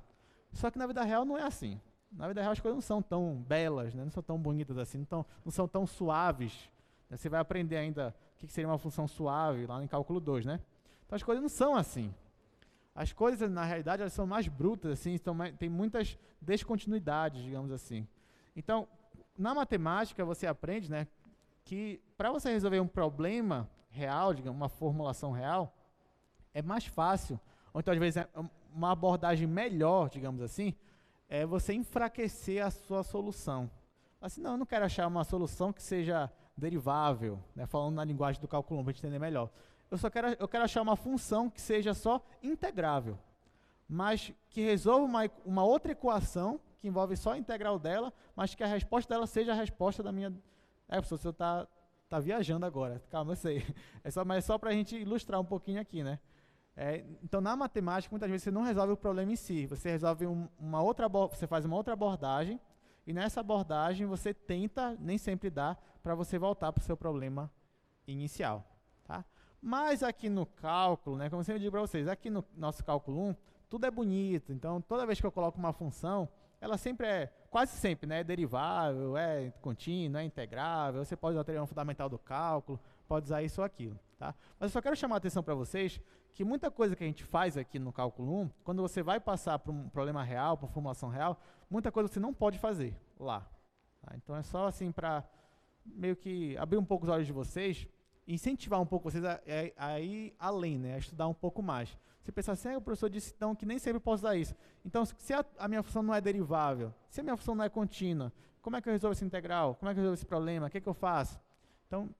Só que na vida real não é assim. Na vida real as coisas não são tão belas, né? Não são tão bonitas assim, não são tão suaves. Você vai aprender ainda o que seria uma função suave lá em cálculo 2, né? Então as coisas não são assim. As coisas, na realidade, elas são mais brutas, assim, tem muitas descontinuidades, digamos assim. Então, na matemática, você aprende, né, que para você resolver um problema real, digamos, uma formulação real, é mais fácil, ou então às vezes uma abordagem melhor, digamos assim, é você enfraquecer a sua solução. Assim, não, eu não quero achar uma solução que seja derivável, né, falando na linguagem do cálculo 1 para a gente entender melhor. Eu quero achar uma função que seja só integrável, mas que resolva uma outra equação que envolve só a integral dela, mas que a resposta dela seja a resposta professor, o senhor tá viajando agora. Calma, eu sei. Mas é só para a gente ilustrar um pouquinho aqui, né? Então, na matemática, muitas vezes você não resolve o problema em si. Você resolve você faz uma outra abordagem, e nessa abordagem você tenta, nem sempre dá, para você voltar para o seu problema inicial. Tá? Mas aqui no cálculo, né, como eu sempre digo para vocês, aqui no nosso cálculo 1, tudo é bonito. Então, toda vez que eu coloco uma função, ela sempre quase sempre, né, é derivável, é contínua, é integrável. Você pode usar a teoria fundamental do cálculo, pode usar isso ou aquilo. Tá? Mas eu só quero chamar a atenção para vocês que muita coisa que a gente faz aqui no cálculo 1, quando você vai passar para um problema real, para uma formulação real, muita coisa você não pode fazer lá. Tá? Então, é só assim para meio que abrir um pouco os olhos de vocês, incentivar um pouco vocês a ir além, né, a estudar um pouco mais. Você pensar assim, o professor disse então que nem sempre posso usar isso. Então, se a minha função não é derivável, se a minha função não é contínua, como é que eu resolvo esse integral? Como é que eu resolvo esse problema? O que é que eu faço? Então,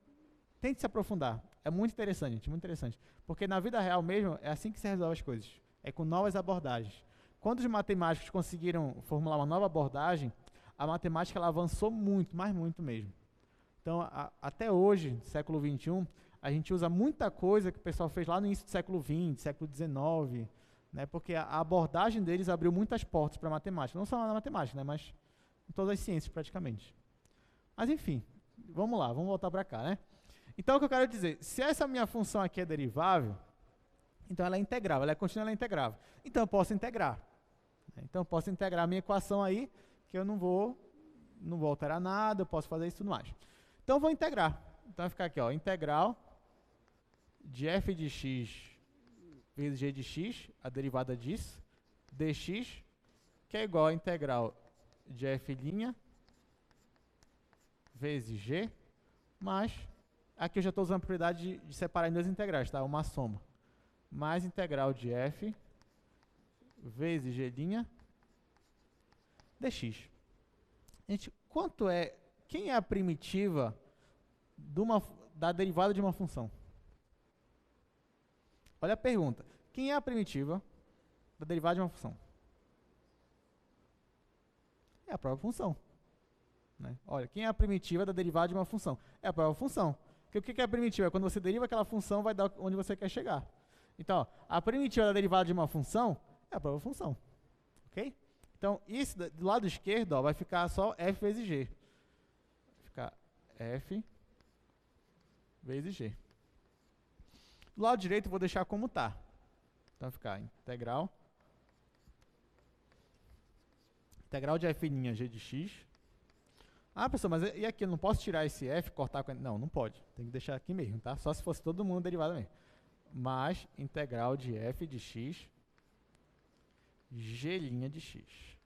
tente se aprofundar. É muito interessante, gente, muito interessante. Porque na vida real mesmo, é assim que se resolve as coisas. É com novas abordagens. Quando os matemáticos conseguiram formular uma nova abordagem, a matemática ela avançou muito, mas muito mesmo. Então, até hoje, século XXI, a gente usa muita coisa que o pessoal fez lá no início do século XX, século XIX, né, porque a abordagem deles abriu muitas portas para a matemática. Não só na matemática, né, mas em todas as ciências praticamente. Mas enfim, vamos lá, vamos voltar para cá, né? Então, o que eu quero dizer, se essa minha função aqui é derivável, então ela é integrável, ela é contínua, ela é integrável. Então, eu posso integrar. Então, eu posso integrar a minha equação aí, que eu não vou alterar nada, eu posso fazer isso e tudo mais. Então, eu vou integrar. Então, vai ficar aqui, ó, integral de f de x vezes g de x, a derivada disso, dx, que é igual a integral de f' vezes g, mais, aqui eu já estou usando a propriedade de separar em duas integrais, tá? Uma soma. Mais integral de f vezes g' dx. Gente, quem é a primitiva da derivada de uma função? Olha a pergunta. Quem é a primitiva da derivada de uma função? É a própria função. Né? Olha, quem é a primitiva da derivada de uma função? É a própria função. Porque o que é a primitiva? É quando você deriva aquela função, vai dar onde você quer chegar. Então, ó, a primitiva da derivada de uma função é a própria função. Ok? Então, isso do lado esquerdo ó, vai ficar só f vezes g. Vai ficar f vezes g. Do lado direito eu vou deixar como está. Então vai ficar integral de f' g de x. Ah, pessoal, mas e aqui? Eu não posso tirar esse f, cortar com... Não, não pode. Tem que deixar aqui mesmo, tá? Só se fosse todo mundo derivado mesmo. Mais integral de f de x, g' de x.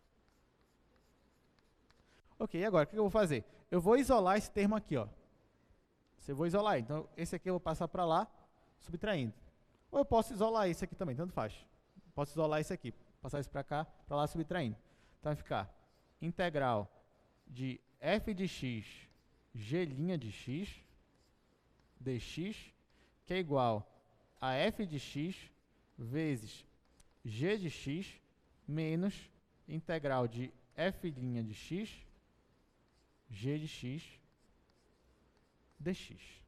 Ok, e agora, o que eu vou fazer? Eu vou isolar esse termo aqui, ó. Eu vou isolar. Então, esse aqui eu vou passar para lá, subtraindo. Ou eu posso isolar esse aqui também, tanto faz. Posso isolar esse aqui, passar isso para cá, para lá, subtraindo. Então, vai ficar integral de f de x, g' de x, dx, que é igual a f de x vezes g de x menos integral de f' de x, g de x, dx.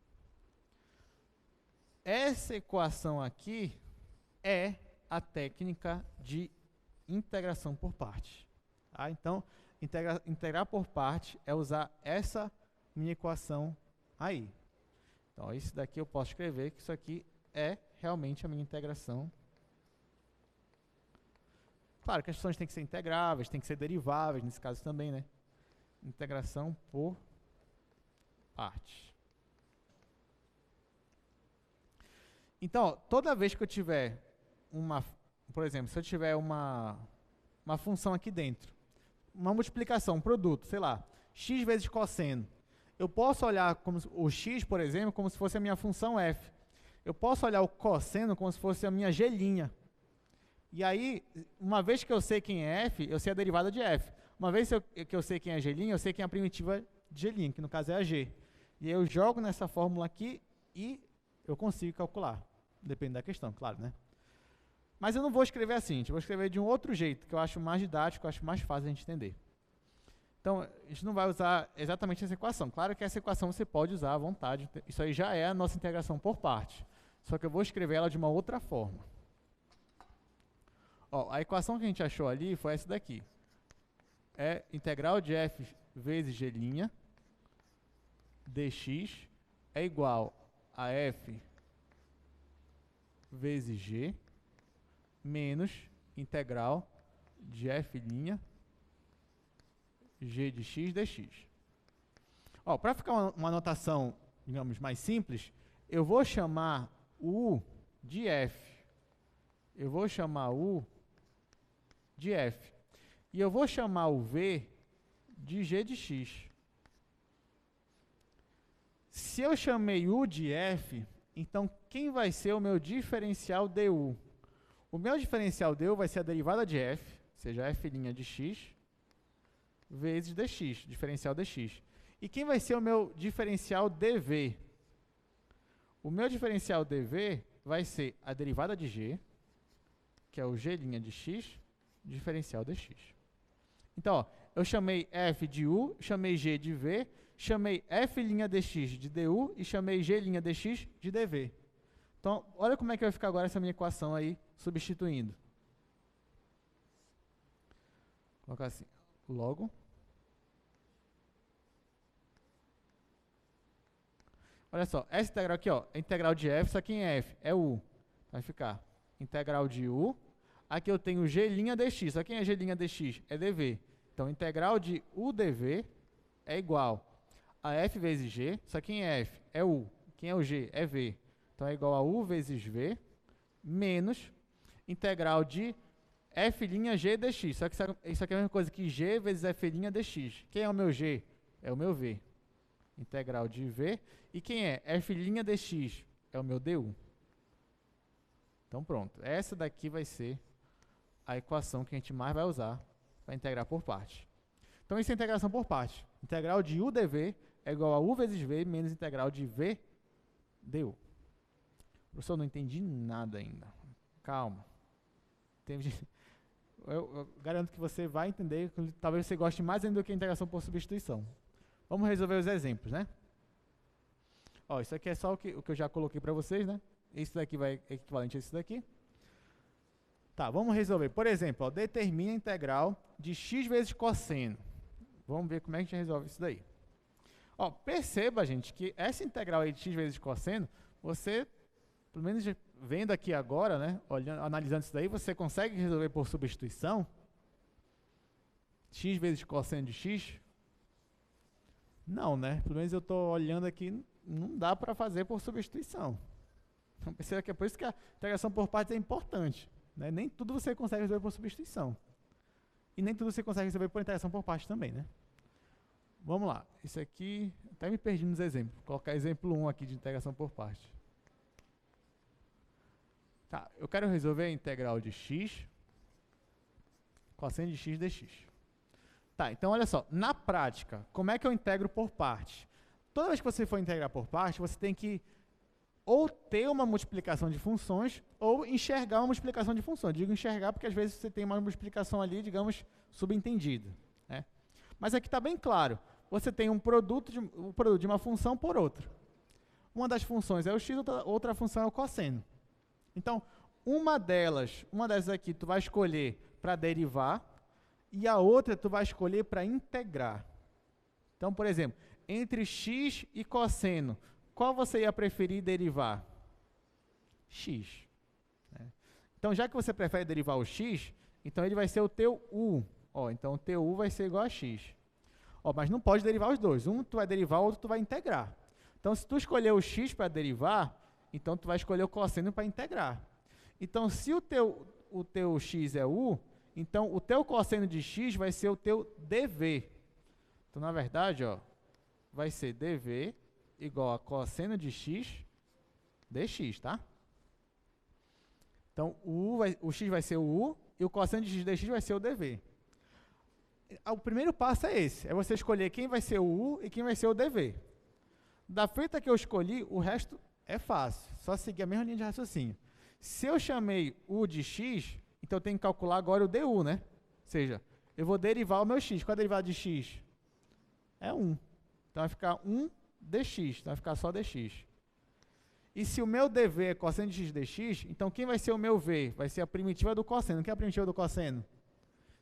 Essa equação aqui é a técnica de integração por partes. Tá? Então, integrar por parte é usar essa minha equação aí. Então, isso daqui eu posso escrever que isso aqui é realmente a minha integração. Claro que as funções têm que ser integráveis, têm que ser deriváveis, nesse caso também, né? Integração por partes. Então, ó, toda vez que eu tiver por exemplo, se eu tiver uma função aqui dentro, uma multiplicação, um produto, sei lá, x vezes cosseno, eu posso olhar o x, por exemplo, como se fosse a minha função f. Eu posso olhar o cosseno como se fosse a minha g'. E aí, uma vez que eu sei quem é f, eu sei a derivada de f. Uma vez que eu sei quem é g', eu sei quem é a primitiva de g', que no caso é a g. E aí eu jogo nessa fórmula aqui e eu consigo calcular. Depende da questão, claro, né? Mas eu não vou escrever assim, eu vou escrever de um outro jeito, que eu acho mais didático, eu acho mais fácil de a gente entender. Então, a gente não vai usar exatamente essa equação. Claro que essa equação você pode usar à vontade. Isso aí já é a nossa integração por parte. Só que eu vou escrever ela de uma outra forma. Ó, a equação que a gente achou ali foi essa daqui. É integral de f vezes g' dx é igual a f vezes g menos integral de f' g de x dx. Ó, para ficar uma notação, digamos, mais simples, eu vou chamar u de f. Eu vou chamar u de f. E eu vou chamar o v de g de x. Se eu chamei u de f, então quem vai ser o meu diferencial du? O meu diferencial du vai ser a derivada de f, ou seja, f' de x, vezes dx, diferencial dx. E quem vai ser o meu diferencial dv? O meu diferencial dv vai ser a derivada de g, que é o g' de x, diferencial dx. Então, ó, eu chamei f de u, chamei g de v, chamei f' dx de du e chamei g' dx de dv. Então, olha como é que vai ficar agora essa minha equação aí, substituindo. Vou colocar assim, logo. Olha só, essa integral aqui, ó, é integral de f, só que em f é u. Vai ficar integral de u. Aqui eu tenho g' dx, só quem é g' dx? É dv. Então, integral de u dv é igual a f vezes g, só quem é f? É u. Quem é o g? É v. Então, é igual a u vezes v, menos integral de f' g dx. Só que isso aqui é a mesma coisa que g vezes f' dx. Quem é o meu g? É o meu v. Integral de v. E quem é? f' dx é o meu du. Então, pronto. Essa daqui vai ser a equação que a gente mais vai usar para integrar por parte. Então, isso é integração por parte. Integral de u dv é igual a u vezes v menos integral de v du. Professor, não entendi nada ainda. Calma. Eu garanto que você vai entender, talvez você goste mais ainda do que a integração por substituição. Vamos resolver os exemplos, né? Ó, isso aqui é só o que eu já coloquei para vocês, né? Isso daqui vai equivalente a isso daqui. Tá, vamos resolver. Por exemplo, ó, determina a integral de x vezes cosseno. Vamos ver como é que a gente resolve isso daí. Ó, perceba, gente, que essa integral aí de x vezes cosseno, você, pelo menos vendo aqui agora, né, olhando, analisando isso daí, você consegue resolver por substituição? X vezes cosseno de x? Não, né? Pelo menos eu estou olhando aqui, não dá para fazer por substituição. Então, perceba que é por isso que a integração por partes é importante. Né? Nem tudo você consegue resolver por substituição. E nem tudo você consegue resolver por integração por partes também, né? Vamos lá. Isso aqui, até me perdi nos exemplos. Vou colocar exemplo 1 aqui de integração por parte. Tá, eu quero resolver a integral de x, cosseno de x dx. Tá, então olha só, na prática, como é que eu integro por parte? Toda vez que você for integrar por parte, você tem que ou ter uma multiplicação de funções, ou enxergar uma multiplicação de funções. Eu digo enxergar porque às vezes você tem uma multiplicação ali, digamos, subentendida. Né? Mas aqui está bem claro, você tem um produto de uma função por outra. Uma das funções é o x, outra função é o cosseno. Então, uma dessas aqui tu vai escolher para derivar, e a outra tu vai escolher para integrar. Então, por exemplo, entre x e cosseno, qual você ia preferir derivar? X. Né? Então, já que você prefere derivar o x, então ele vai ser o teu u. Ó, então, o teu u vai ser igual a x. Ó, mas não pode derivar os dois. Um tu vai derivar, o outro tu vai integrar. Então, se tu escolher o x para derivar, então tu vai escolher o cosseno para integrar. Então, se o teu x é u, então o teu cosseno de x vai ser o teu dv. Então, na verdade, ó, vai ser dv igual a cosseno de x dx, tá? Então, o x vai ser o u e o cosseno de x dx vai ser o dv. O primeiro passo é esse, é você escolher quem vai ser o u e quem vai ser o dv. Da feita que eu escolhi, o resto é fácil, só seguir a mesma linha de raciocínio. Se eu chamei u de x, então eu tenho que calcular agora o du, né? Ou seja, eu vou derivar o meu x. Qual é a derivada de x? é 1. Então vai ficar 1 dx, então vai ficar só dx. E se o meu dv é cosseno de x dx, então quem vai ser o meu v? Vai ser a primitiva do cosseno. O que é a primitiva do cosseno?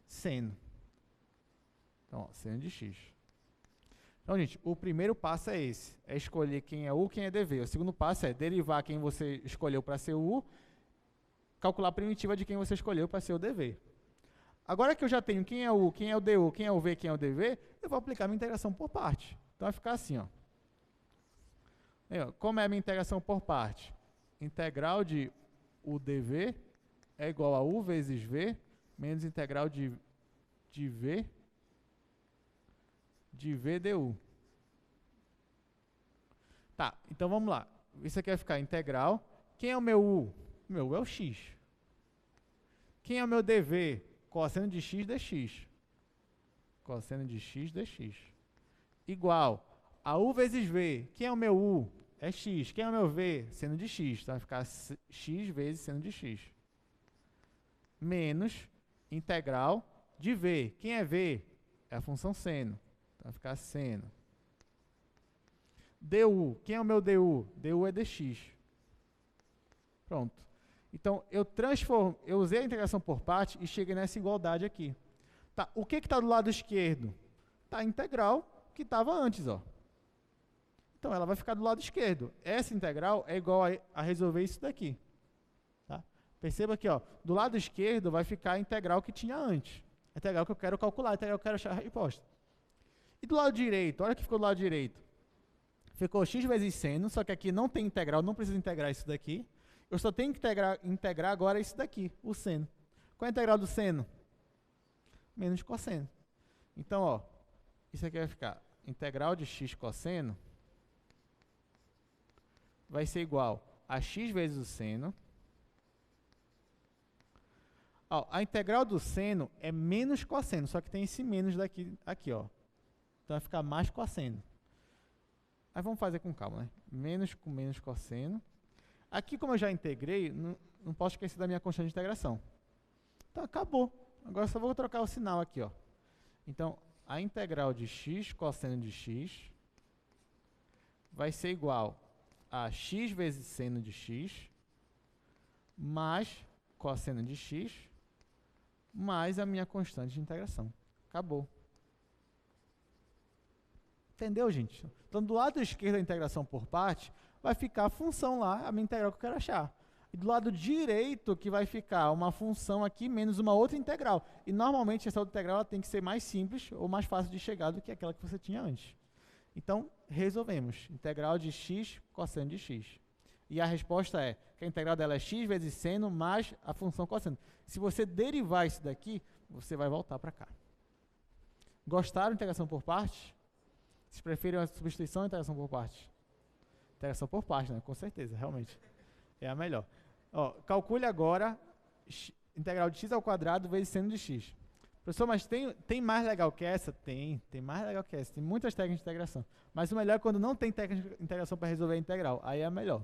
Seno. Então, ó, seno de x. Então, gente, o primeiro passo é esse. É escolher quem é u, quem é dv. O segundo passo é derivar quem você escolheu para ser o u, calcular a primitiva de quem você escolheu para ser o dv. Agora que eu já tenho quem é o u, quem é o du, quem é o v, quem é o dv, eu vou aplicar minha integração por parte. Então, vai ficar assim, ó. Aí, ó, como é a minha integração por parte? Integral de u dv é igual a u vezes v, menos integral de v du. Tá, então vamos lá. Isso aqui vai ficar integral. Quem é o meu u? O meu u é o x. Quem é o meu dv? Cosseno de x dx. Cosseno de x dx. Igual a u vezes v. Quem é o meu u? É x. Quem é o meu v? Seno de x. Então vai ficar x vezes seno de x. Menos integral de v. Quem é v? É a função seno. Então vai ficar seno. du. Quem é o meu du? Du é dx. Pronto. Então, eu usei a integração por parte e cheguei nessa igualdade aqui. Tá, o que está do lado esquerdo? Está a integral que estava antes, ó. Então, ela vai ficar do lado esquerdo. Essa integral é igual a resolver isso daqui. Tá? Perceba que, ó, do lado esquerdo vai ficar a integral que tinha antes. A integral que eu quero calcular, a integral que eu quero achar a resposta. E do lado direito, olha o que ficou do lado direito. Ficou x vezes seno, só que aqui não tem integral, não precisa integrar isso daqui. Eu só tenho que integrar agora isso daqui, o seno. Qual é a integral do seno? Menos cosseno. Então, ó, isso aqui vai ficar integral de x cosseno vai ser igual a x vezes o seno. Ó, a integral do seno é menos cosseno, só que tem esse menos daqui, aqui, ó. Então vai ficar mais cosseno. Aí vamos fazer com calma, né? Menos com menos cosseno. Aqui, como eu já integrei, não posso esquecer da minha constante de integração. Então, acabou. Agora só vou trocar o sinal aqui, ó. Então, a integral de x cosseno de x vai ser igual a x vezes seno de x mais cosseno de x mais a minha constante de integração. Acabou. Entendeu, gente? Então, do lado esquerdo da integração por parte, vai ficar a função lá, a minha integral que eu quero achar. E do lado direito, que vai ficar uma função aqui menos uma outra integral. E, normalmente, essa outra integral ela tem que ser mais simples ou mais fácil de chegar do que aquela que você tinha antes. Então, resolvemos. Integral de x cosseno de x. E a resposta é que a integral dela é x vezes seno mais a função cosseno. Se você derivar isso daqui, você vai voltar para cá. Gostaram de integração por partes? Vocês preferem a substituição ou a integração por partes? Integração por partes, né? Com certeza, realmente. É a melhor. Ó, calcule agora integral de x ao quadrado vezes seno de x. Professor, mas tem mais legal que essa? Tem mais legal que essa. Tem muitas técnicas de integração. Mas o melhor é quando não tem técnica de integração para resolver a integral. Aí é a melhor.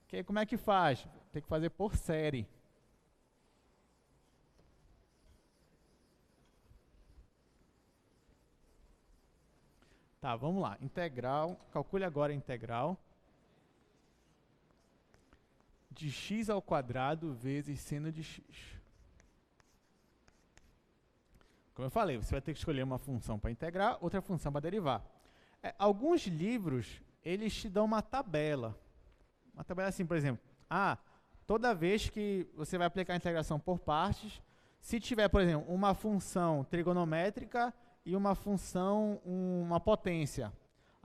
Okay, como é que faz? Tem que fazer por série. Tá, vamos lá. Integral, calcule agora a integral de x ao quadrado vezes seno de x. Como eu falei, você vai ter que escolher uma função para integrar, outra função para derivar. Alguns livros, eles te dão uma tabela. Uma tabela assim, por exemplo, toda vez que você vai aplicar a integração por partes, se tiver, por exemplo, uma função trigonométrica e uma função, uma potência.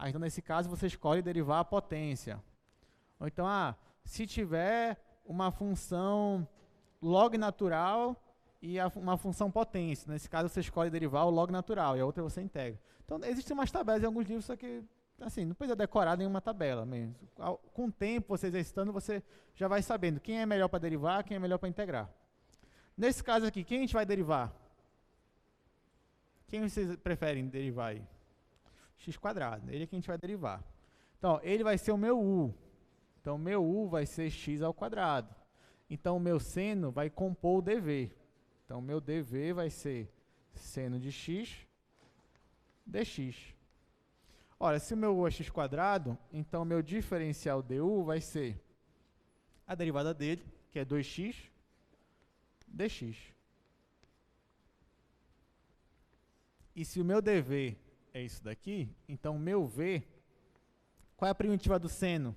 Então, nesse caso, você escolhe derivar a potência. Ou então, se tiver uma função log natural e uma função potência. Nesse caso, você escolhe derivar o log natural e a outra você integra. Então, existem umas tabelas em alguns livros, só que, assim, não precisa decorar nenhuma tabela mesmo. Com o tempo, você exercitando, você já vai sabendo quem é melhor para derivar, quem é melhor para integrar. Nesse caso aqui, quem a gente vai derivar? Quem vocês preferem derivar aí? X quadrado. Ele é que a gente vai derivar. Então, ele vai ser o meu u. Então, o meu u vai ser x ao quadrado. Então, o meu seno vai compor o dv. Então, o meu dv vai ser seno de x dx. Olha, se o meu u é x², então o meu diferencial du vai ser a derivada dele, que é 2x dx. E se o meu dv é isso daqui, então o meu v, qual é a primitiva do seno?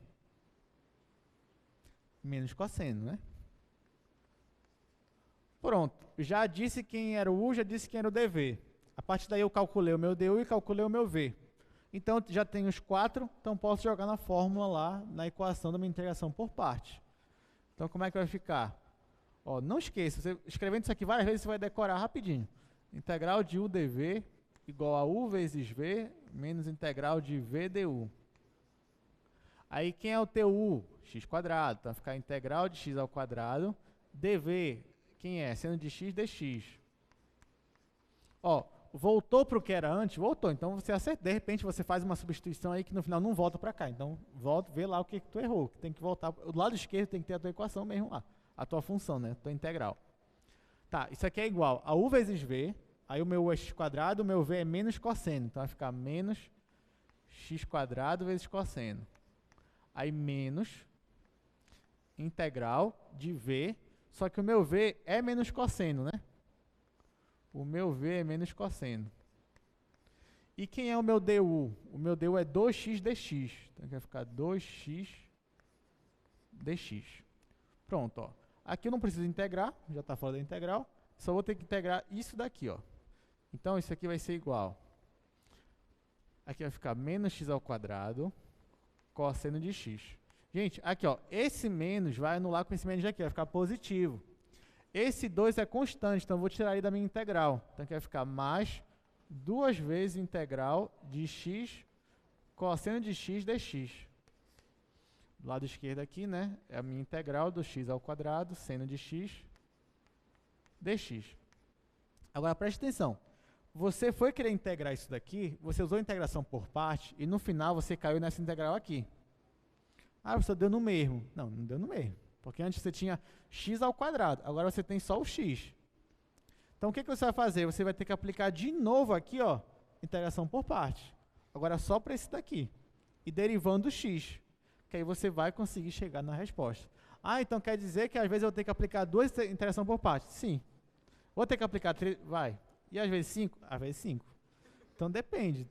Menos cosseno, né? Pronto, já disse quem era o u, já disse quem era o dv. A partir daí eu calculei o meu du e calculei o meu v. Então já tenho os 4, então posso jogar na fórmula lá, na equação da minha integração por parte. Então como é que vai ficar? Ó, não esqueça, você, escrevendo isso aqui várias vezes, você vai decorar rapidinho. Integral de u dv igual a u vezes v menos integral de v du. Aí quem é o teu u? X², então vai ficar integral de x ao quadrado, dv, quem é? Seno de x dx. Ó, voltou para o que era antes? Voltou, então você acerta, de repente você faz uma substituição aí que no final não volta para cá. Então volta, vê lá o que tu errou, que tem que voltar, do lado esquerdo tem que ter a tua equação mesmo lá, a tua função, né, a tua integral. Tá, isso aqui é igual a u vezes v, aí o meu u é x², o meu v é menos cosseno, então vai ficar menos x² vezes cosseno. Aí menos integral de v, só que o meu v é menos cosseno, né? O meu v é menos cosseno. E quem é o meu du? O meu du é 2x dx. Então vai ficar 2x dx. Pronto, ó. Aqui eu não preciso integrar, já está fora da integral. Só vou ter que integrar isso daqui, ó. Então isso aqui vai ser igual. Aqui vai ficar menos x ao quadrado cosseno de x. Gente, aqui, ó, esse menos vai anular com esse menos aqui, vai ficar positivo. Esse 2 é constante, então eu vou tirar aí da minha integral. Então aqui vai ficar mais 2 vezes integral de x cosseno de x dx. Do lado esquerdo aqui, né, é a minha integral do x ao quadrado, seno de x dx. Agora preste atenção. Você foi querer integrar isso daqui, você usou a integração por parte e no final você caiu nessa integral aqui. Ah, você deu no mesmo. Não, não deu no mesmo. Porque antes você tinha x ao quadrado, agora você tem só o x. Então o que você vai fazer? Você vai ter que aplicar de novo aqui, ó, integração por parte. Agora só para esse daqui. E derivando o x. Que aí você vai conseguir chegar na resposta. Ah, então quer dizer que às vezes eu vou ter que aplicar 2 interação por parte? Sim. Vou ter que aplicar 3? Vai. E às vezes 5? Às vezes 5. Então depende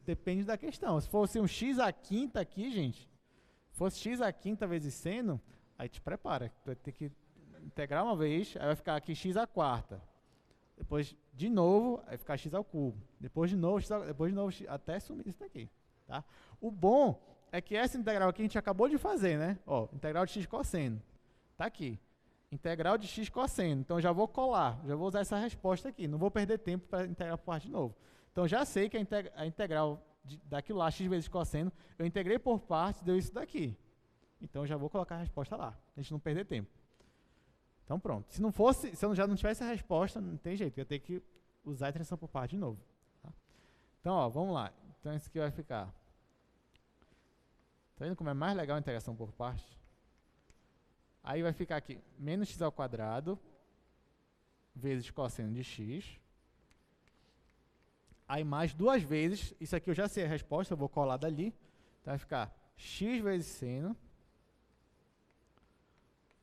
da questão. Se fosse um x à quinta aqui, gente, fosse x à quinta vezes seno, aí te prepara. Vai ter que integrar uma vez, aí vai ficar aqui x à quarta. Depois, de novo, aí vai ficar x ao cubo. Depois de novo, até sumir isso daqui. Tá? O bom é que essa integral aqui a gente acabou de fazer, né? Ó, integral de x cosseno. Tá aqui. Integral de x cosseno. Então, já vou colar, já vou usar essa resposta aqui. Não vou perder tempo para integrar por parte de novo. Então, já sei que a integral daquilo lá, x vezes cosseno, eu integrei por partes, deu isso daqui. Então, já vou colocar a resposta lá, a gente não perder tempo. Então, pronto. Se eu já não tivesse a resposta, não tem jeito, eu ia ter que usar a integração por parte de novo. Tá? Então, ó, vamos lá. Então, isso aqui vai ficar. Tá vendo como é mais legal a integração por parte? Aí vai ficar aqui, menos x ao quadrado, vezes cosseno de x. Aí mais 2 vezes, isso aqui eu já sei a resposta, eu vou colar dali. Então vai ficar x vezes seno,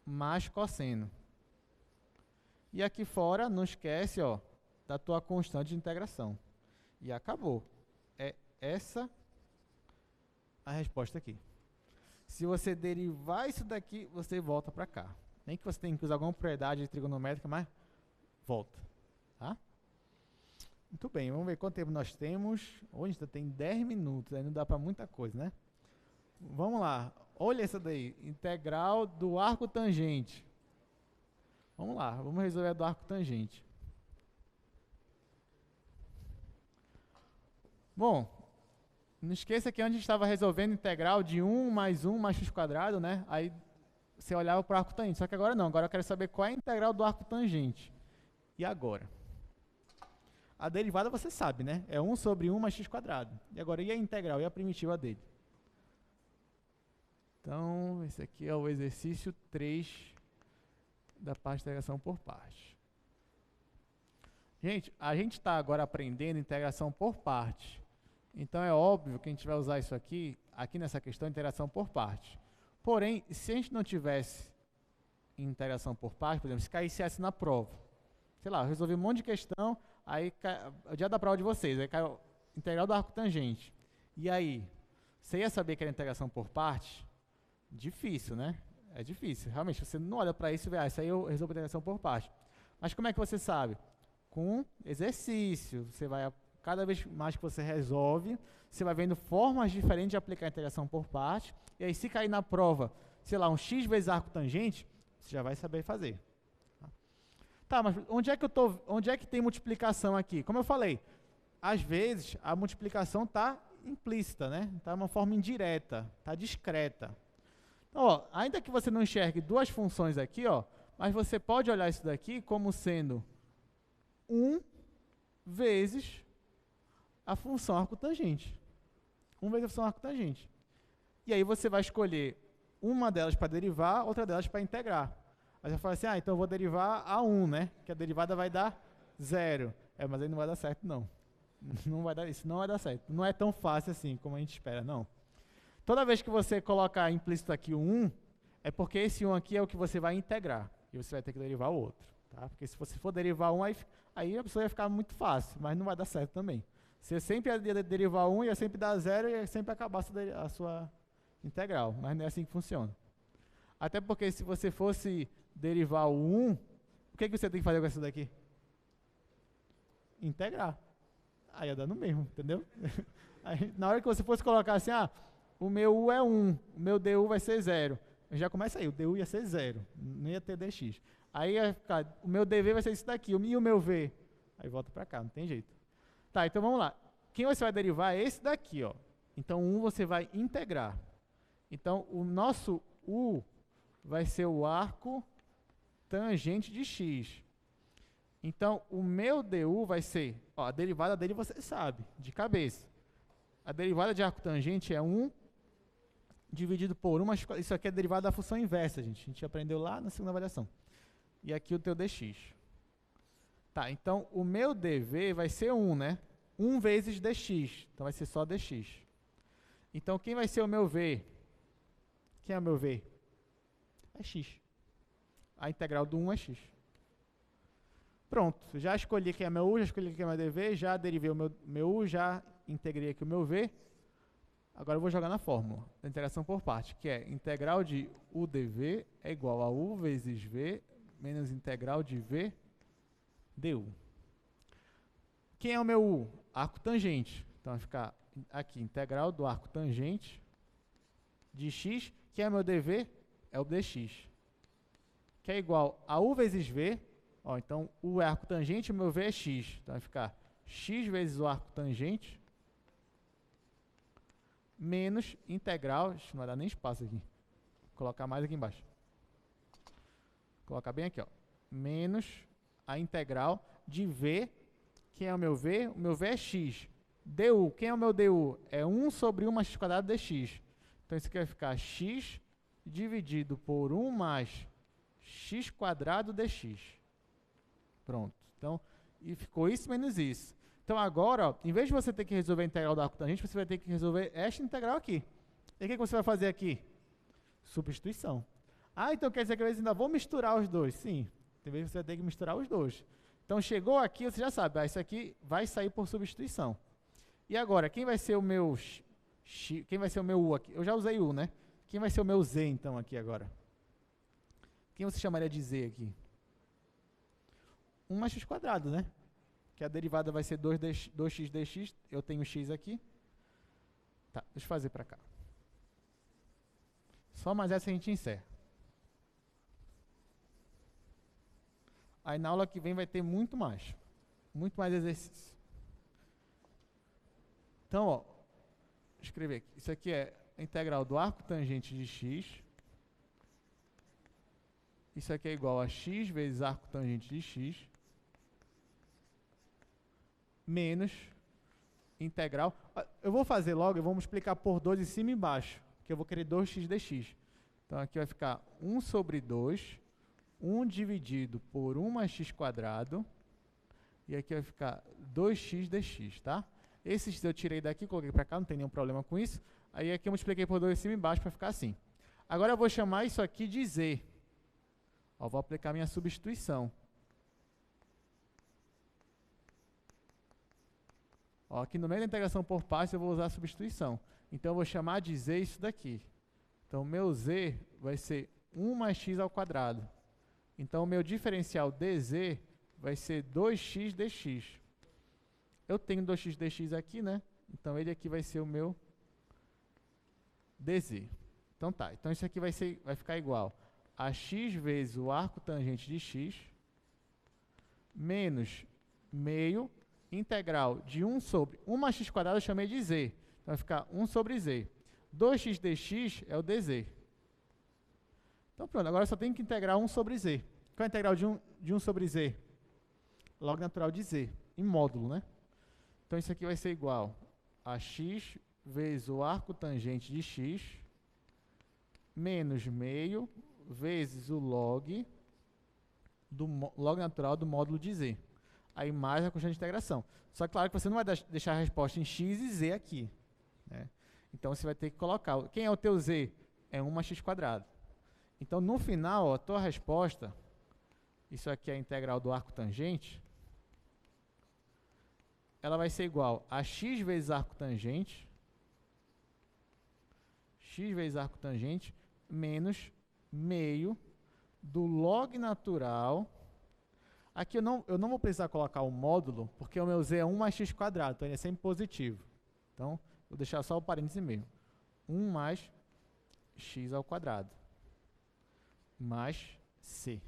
mais cosseno. E aqui fora, não esquece, ó, da tua constante de integração. E acabou. É essa a resposta aqui. Se você derivar isso daqui, você volta para cá. Nem que você tenha que usar alguma propriedade trigonométrica, mas volta. Tá? Muito bem, vamos ver quanto tempo nós temos. Hoje ainda tem 10 minutos, aí não dá para muita coisa, né? Vamos lá. Olha essa daí. Integral do arco tangente. Vamos lá, vamos resolver a do arco tangente. Bom, não esqueça que antes a gente estava resolvendo integral de 1 mais 1 mais x², né? Aí você olhava para o arco tangente. Só que agora não, agora eu quero saber qual é a integral do arco tangente. E agora? A derivada você sabe, né? É 1 sobre 1 mais x². E agora, e a integral? E a primitiva dele? Então, esse aqui é o exercício 3 da parte de integração por parte. Gente, a gente está agora aprendendo integração por partes. Então é óbvio que a gente vai usar isso aqui nessa questão, interação por partes. Porém, se a gente não tivesse interação por partes, por exemplo, se caísse essa na prova, sei lá, eu resolvi um monte de questão, aí o dia da prova de vocês, aí caiu integral do arco tangente. E aí, você ia saber que era integração por partes? Difícil, né? É difícil. Realmente, você não olha para isso e vê, isso aí eu resolvo a integração por partes. Mas como é que você sabe? Com exercício. Você vai, cada vez mais que você resolve, você vai vendo formas diferentes de aplicar a integração por partes. E aí, se cair na prova, sei lá, um x vezes arco tangente, você já vai saber fazer. Tá, mas onde é que tem multiplicação aqui? Como eu falei, às vezes a multiplicação está implícita, né? Está de uma forma indireta, está discreta. Então, ó, ainda que você não enxergue duas funções aqui, ó, mas você pode olhar isso daqui como sendo 1 vezes a função arcotangente. 1 vezes a função arcotangente. E aí você vai escolher uma delas para derivar, outra delas para integrar. Aí você fala assim, então eu vou derivar a 1, né? Que a derivada vai dar 0. Mas aí não vai dar certo, não. Isso não vai dar certo. Não é tão fácil assim como a gente espera, não. Toda vez que você colocar implícito aqui o 1, é porque esse 1 aqui é o que você vai integrar. E você vai ter que derivar o outro. Tá? Porque se você for derivar 1, aí a pessoa ia ficar muito fácil, mas não vai dar certo também. Você sempre ia derivar 1, ia sempre dar 0 e ia sempre acabar a sua integral. Mas não é assim que funciona. Até porque se você fosse derivar o 1, o que você tem que fazer com essa daqui? Integrar. Aí ia dar no mesmo, entendeu? Aí, na hora que você fosse colocar assim, o meu U é 1, o meu DU vai ser 0. Já começa aí, o DU ia ser 0, não ia ter DX. Aí ia ficar, o meu DV vai ser isso daqui, e o meu V? Aí volta para cá, não tem jeito. Tá, então vamos lá. Quem você vai derivar é esse daqui, ó. Então, 1 você vai integrar. Então, o nosso U vai ser o arco tangente de x. Então, o meu DU vai ser, a derivada dele você sabe, de cabeça. A derivada de arco tangente é 1 dividido por 1, isso aqui é a derivada da função inversa, gente. A gente aprendeu lá na segunda avaliação. E aqui o teu dx. Tá, então o meu dv vai ser 1, né? 1 vezes dx, então vai ser só dx. Então, quem vai ser o meu v? Quem é o meu v? É x. A integral do 1 é x. Pronto, já escolhi quem é meu u, já escolhi quem é meu dv, já derivei o meu u, já integrei aqui o meu v. Agora eu vou jogar na fórmula da integração por parte, que é integral de u dv é igual a u vezes v menos integral de v du. Quem é o meu u? Arco tangente. Então vai ficar aqui, integral do arco tangente de x. Quem é meu dv? É o dx. Que é igual a u vezes v. Então, u é arco tangente, o meu v é x. Então, vai ficar x vezes o arco tangente menos integral, não vai dar nem espaço aqui. Vou colocar mais aqui embaixo. Vou colocar bem aqui, menos a integral de v. Quem é o meu v? O meu v é x. Du, quem é o meu du? É 1 sobre 1 mais x quadrado dx. Então, isso aqui vai ficar x dividido por 1 mais x quadrado dx. Pronto. Então, e ficou isso menos isso. Então, agora, em vez de você ter que resolver a integral do arco tangente, você vai ter que resolver esta integral aqui. E o que você vai fazer aqui? Substituição. Então quer dizer que às vezes ainda vou misturar os dois. Sim, tem vezes que você vai ter que misturar os dois. Então, chegou aqui, você já sabe, isso aqui vai sair por substituição. E agora, quem vai ser o meu x, quem vai ser o meu u aqui? Eu já usei u, né? Quem vai ser o meu z, então, aqui agora? Quem você chamaria de z aqui? 1 mais x quadrado, né? Que a derivada vai ser 2x dx, eu tenho x aqui. Tá, deixa eu fazer para cá. Só mais essa a gente encerra. Aí na aula que vem vai ter muito mais exercício. Então, vou escrever aqui. Isso aqui é a integral do arco tangente de x. Isso aqui é igual a x vezes arco tangente de x. Menos integral. Eu vou fazer logo, eu vou multiplicar por 2 em cima e embaixo, que eu vou querer 2x dx. Então, aqui vai ficar 1 sobre 2, 1 dividido por 1 mais x quadrado, E aqui vai ficar 2x dx, tá? Esse x eu tirei daqui, coloquei para cá, não tem nenhum problema com isso. Aí aqui eu multipliquei por 2 em cima e embaixo para ficar assim. Agora eu vou chamar isso aqui de z. Ó, vou aplicar minha substituição. Ó, aqui no meio da integração por partes eu vou usar a substituição. Então eu vou chamar de z isso daqui. Então meu z vai ser 1 mais x ao quadrado. Então o meu diferencial dz vai ser 2x dx. Eu tenho 2x dx aqui, né? Então ele aqui vai ser o meu dz. Então tá, então isso aqui vai ficar igual a x vezes o arco tangente de x menos meio integral de 1 sobre 1 mais x quadrado eu chamei de z. Então vai ficar 1 sobre z. 2x dx é o dz. Então pronto, agora eu só tenho que integrar 1 sobre z. Qual é a integral de 1 sobre z? Log natural de z, em módulo, né? Então isso aqui vai ser igual a x vezes o arco tangente de x menos meio vezes o log natural do módulo de z. Aí mais a constante de integração. Só que claro que você não vai deixar a resposta em x e z aqui, né? Então você vai ter que colocar. Quem é o teu z? É 1 mais x quadrado. Então no final, ó, a tua resposta, isso aqui é a integral do arco tangente, ela vai ser igual a x vezes arco tangente menos meio do log natural. Aqui eu não vou precisar colocar o módulo, porque o meu z é 1 mais x quadrado, então ele é sempre positivo. Então, vou deixar só o parênteses e meio. 1 mais x ao quadrado mais c.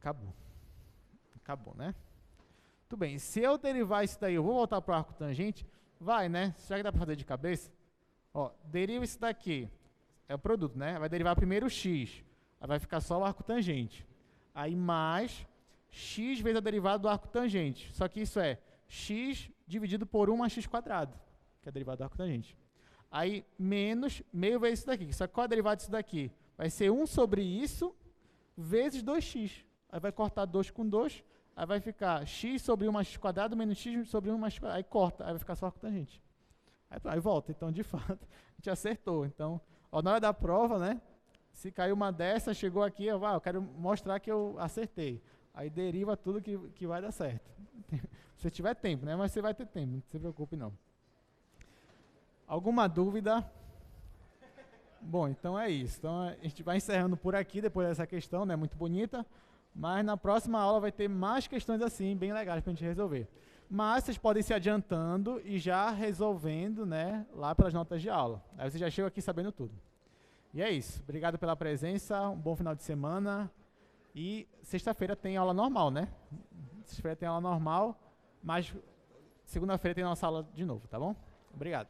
Acabou. Acabou, né? Tudo bem. Se eu derivar isso daí, eu vou voltar para o arco tangente? Vai, né? Já que dá para fazer de cabeça. Ó, deriva isso daqui. É o produto, né? Vai derivar primeiro o x. Aí vai ficar só o arco tangente. Aí mais x vezes a derivada do arco tangente. Só que isso é x dividido por 1 mais x quadrado, que é a derivada do arco tangente. Aí menos meio vezes isso daqui. Só que qual é a derivada disso daqui? Vai ser 1 sobre isso vezes 2x. Aí vai cortar 2 com 2. Aí vai ficar x sobre 1 mais x quadrado menos x sobre 1 mais x quadrado. Aí corta. Aí vai ficar só arco tangente. Aí volta. Então, de fato, a gente acertou. Então, ó, na hora da prova, né? Se caiu uma dessa, chegou aqui, eu quero mostrar que eu acertei. Aí deriva tudo que vai dar certo. Se tiver tempo, né? Mas você vai ter tempo, não se preocupe não. Alguma dúvida? Bom, então é isso. Então a gente vai encerrando por aqui, depois dessa questão, né? Muito bonita. Mas na próxima aula vai ter mais questões assim, bem legais para a gente resolver. Mas vocês podem ir se adiantando e já resolvendo, né? Lá pelas notas de aula. Aí você já chega aqui sabendo tudo. E é isso. Obrigado pela presença, um bom final de semana. E sexta-feira tem aula normal, né? Sexta-feira tem aula normal, mas segunda-feira tem nossa aula de novo, tá bom? Obrigado.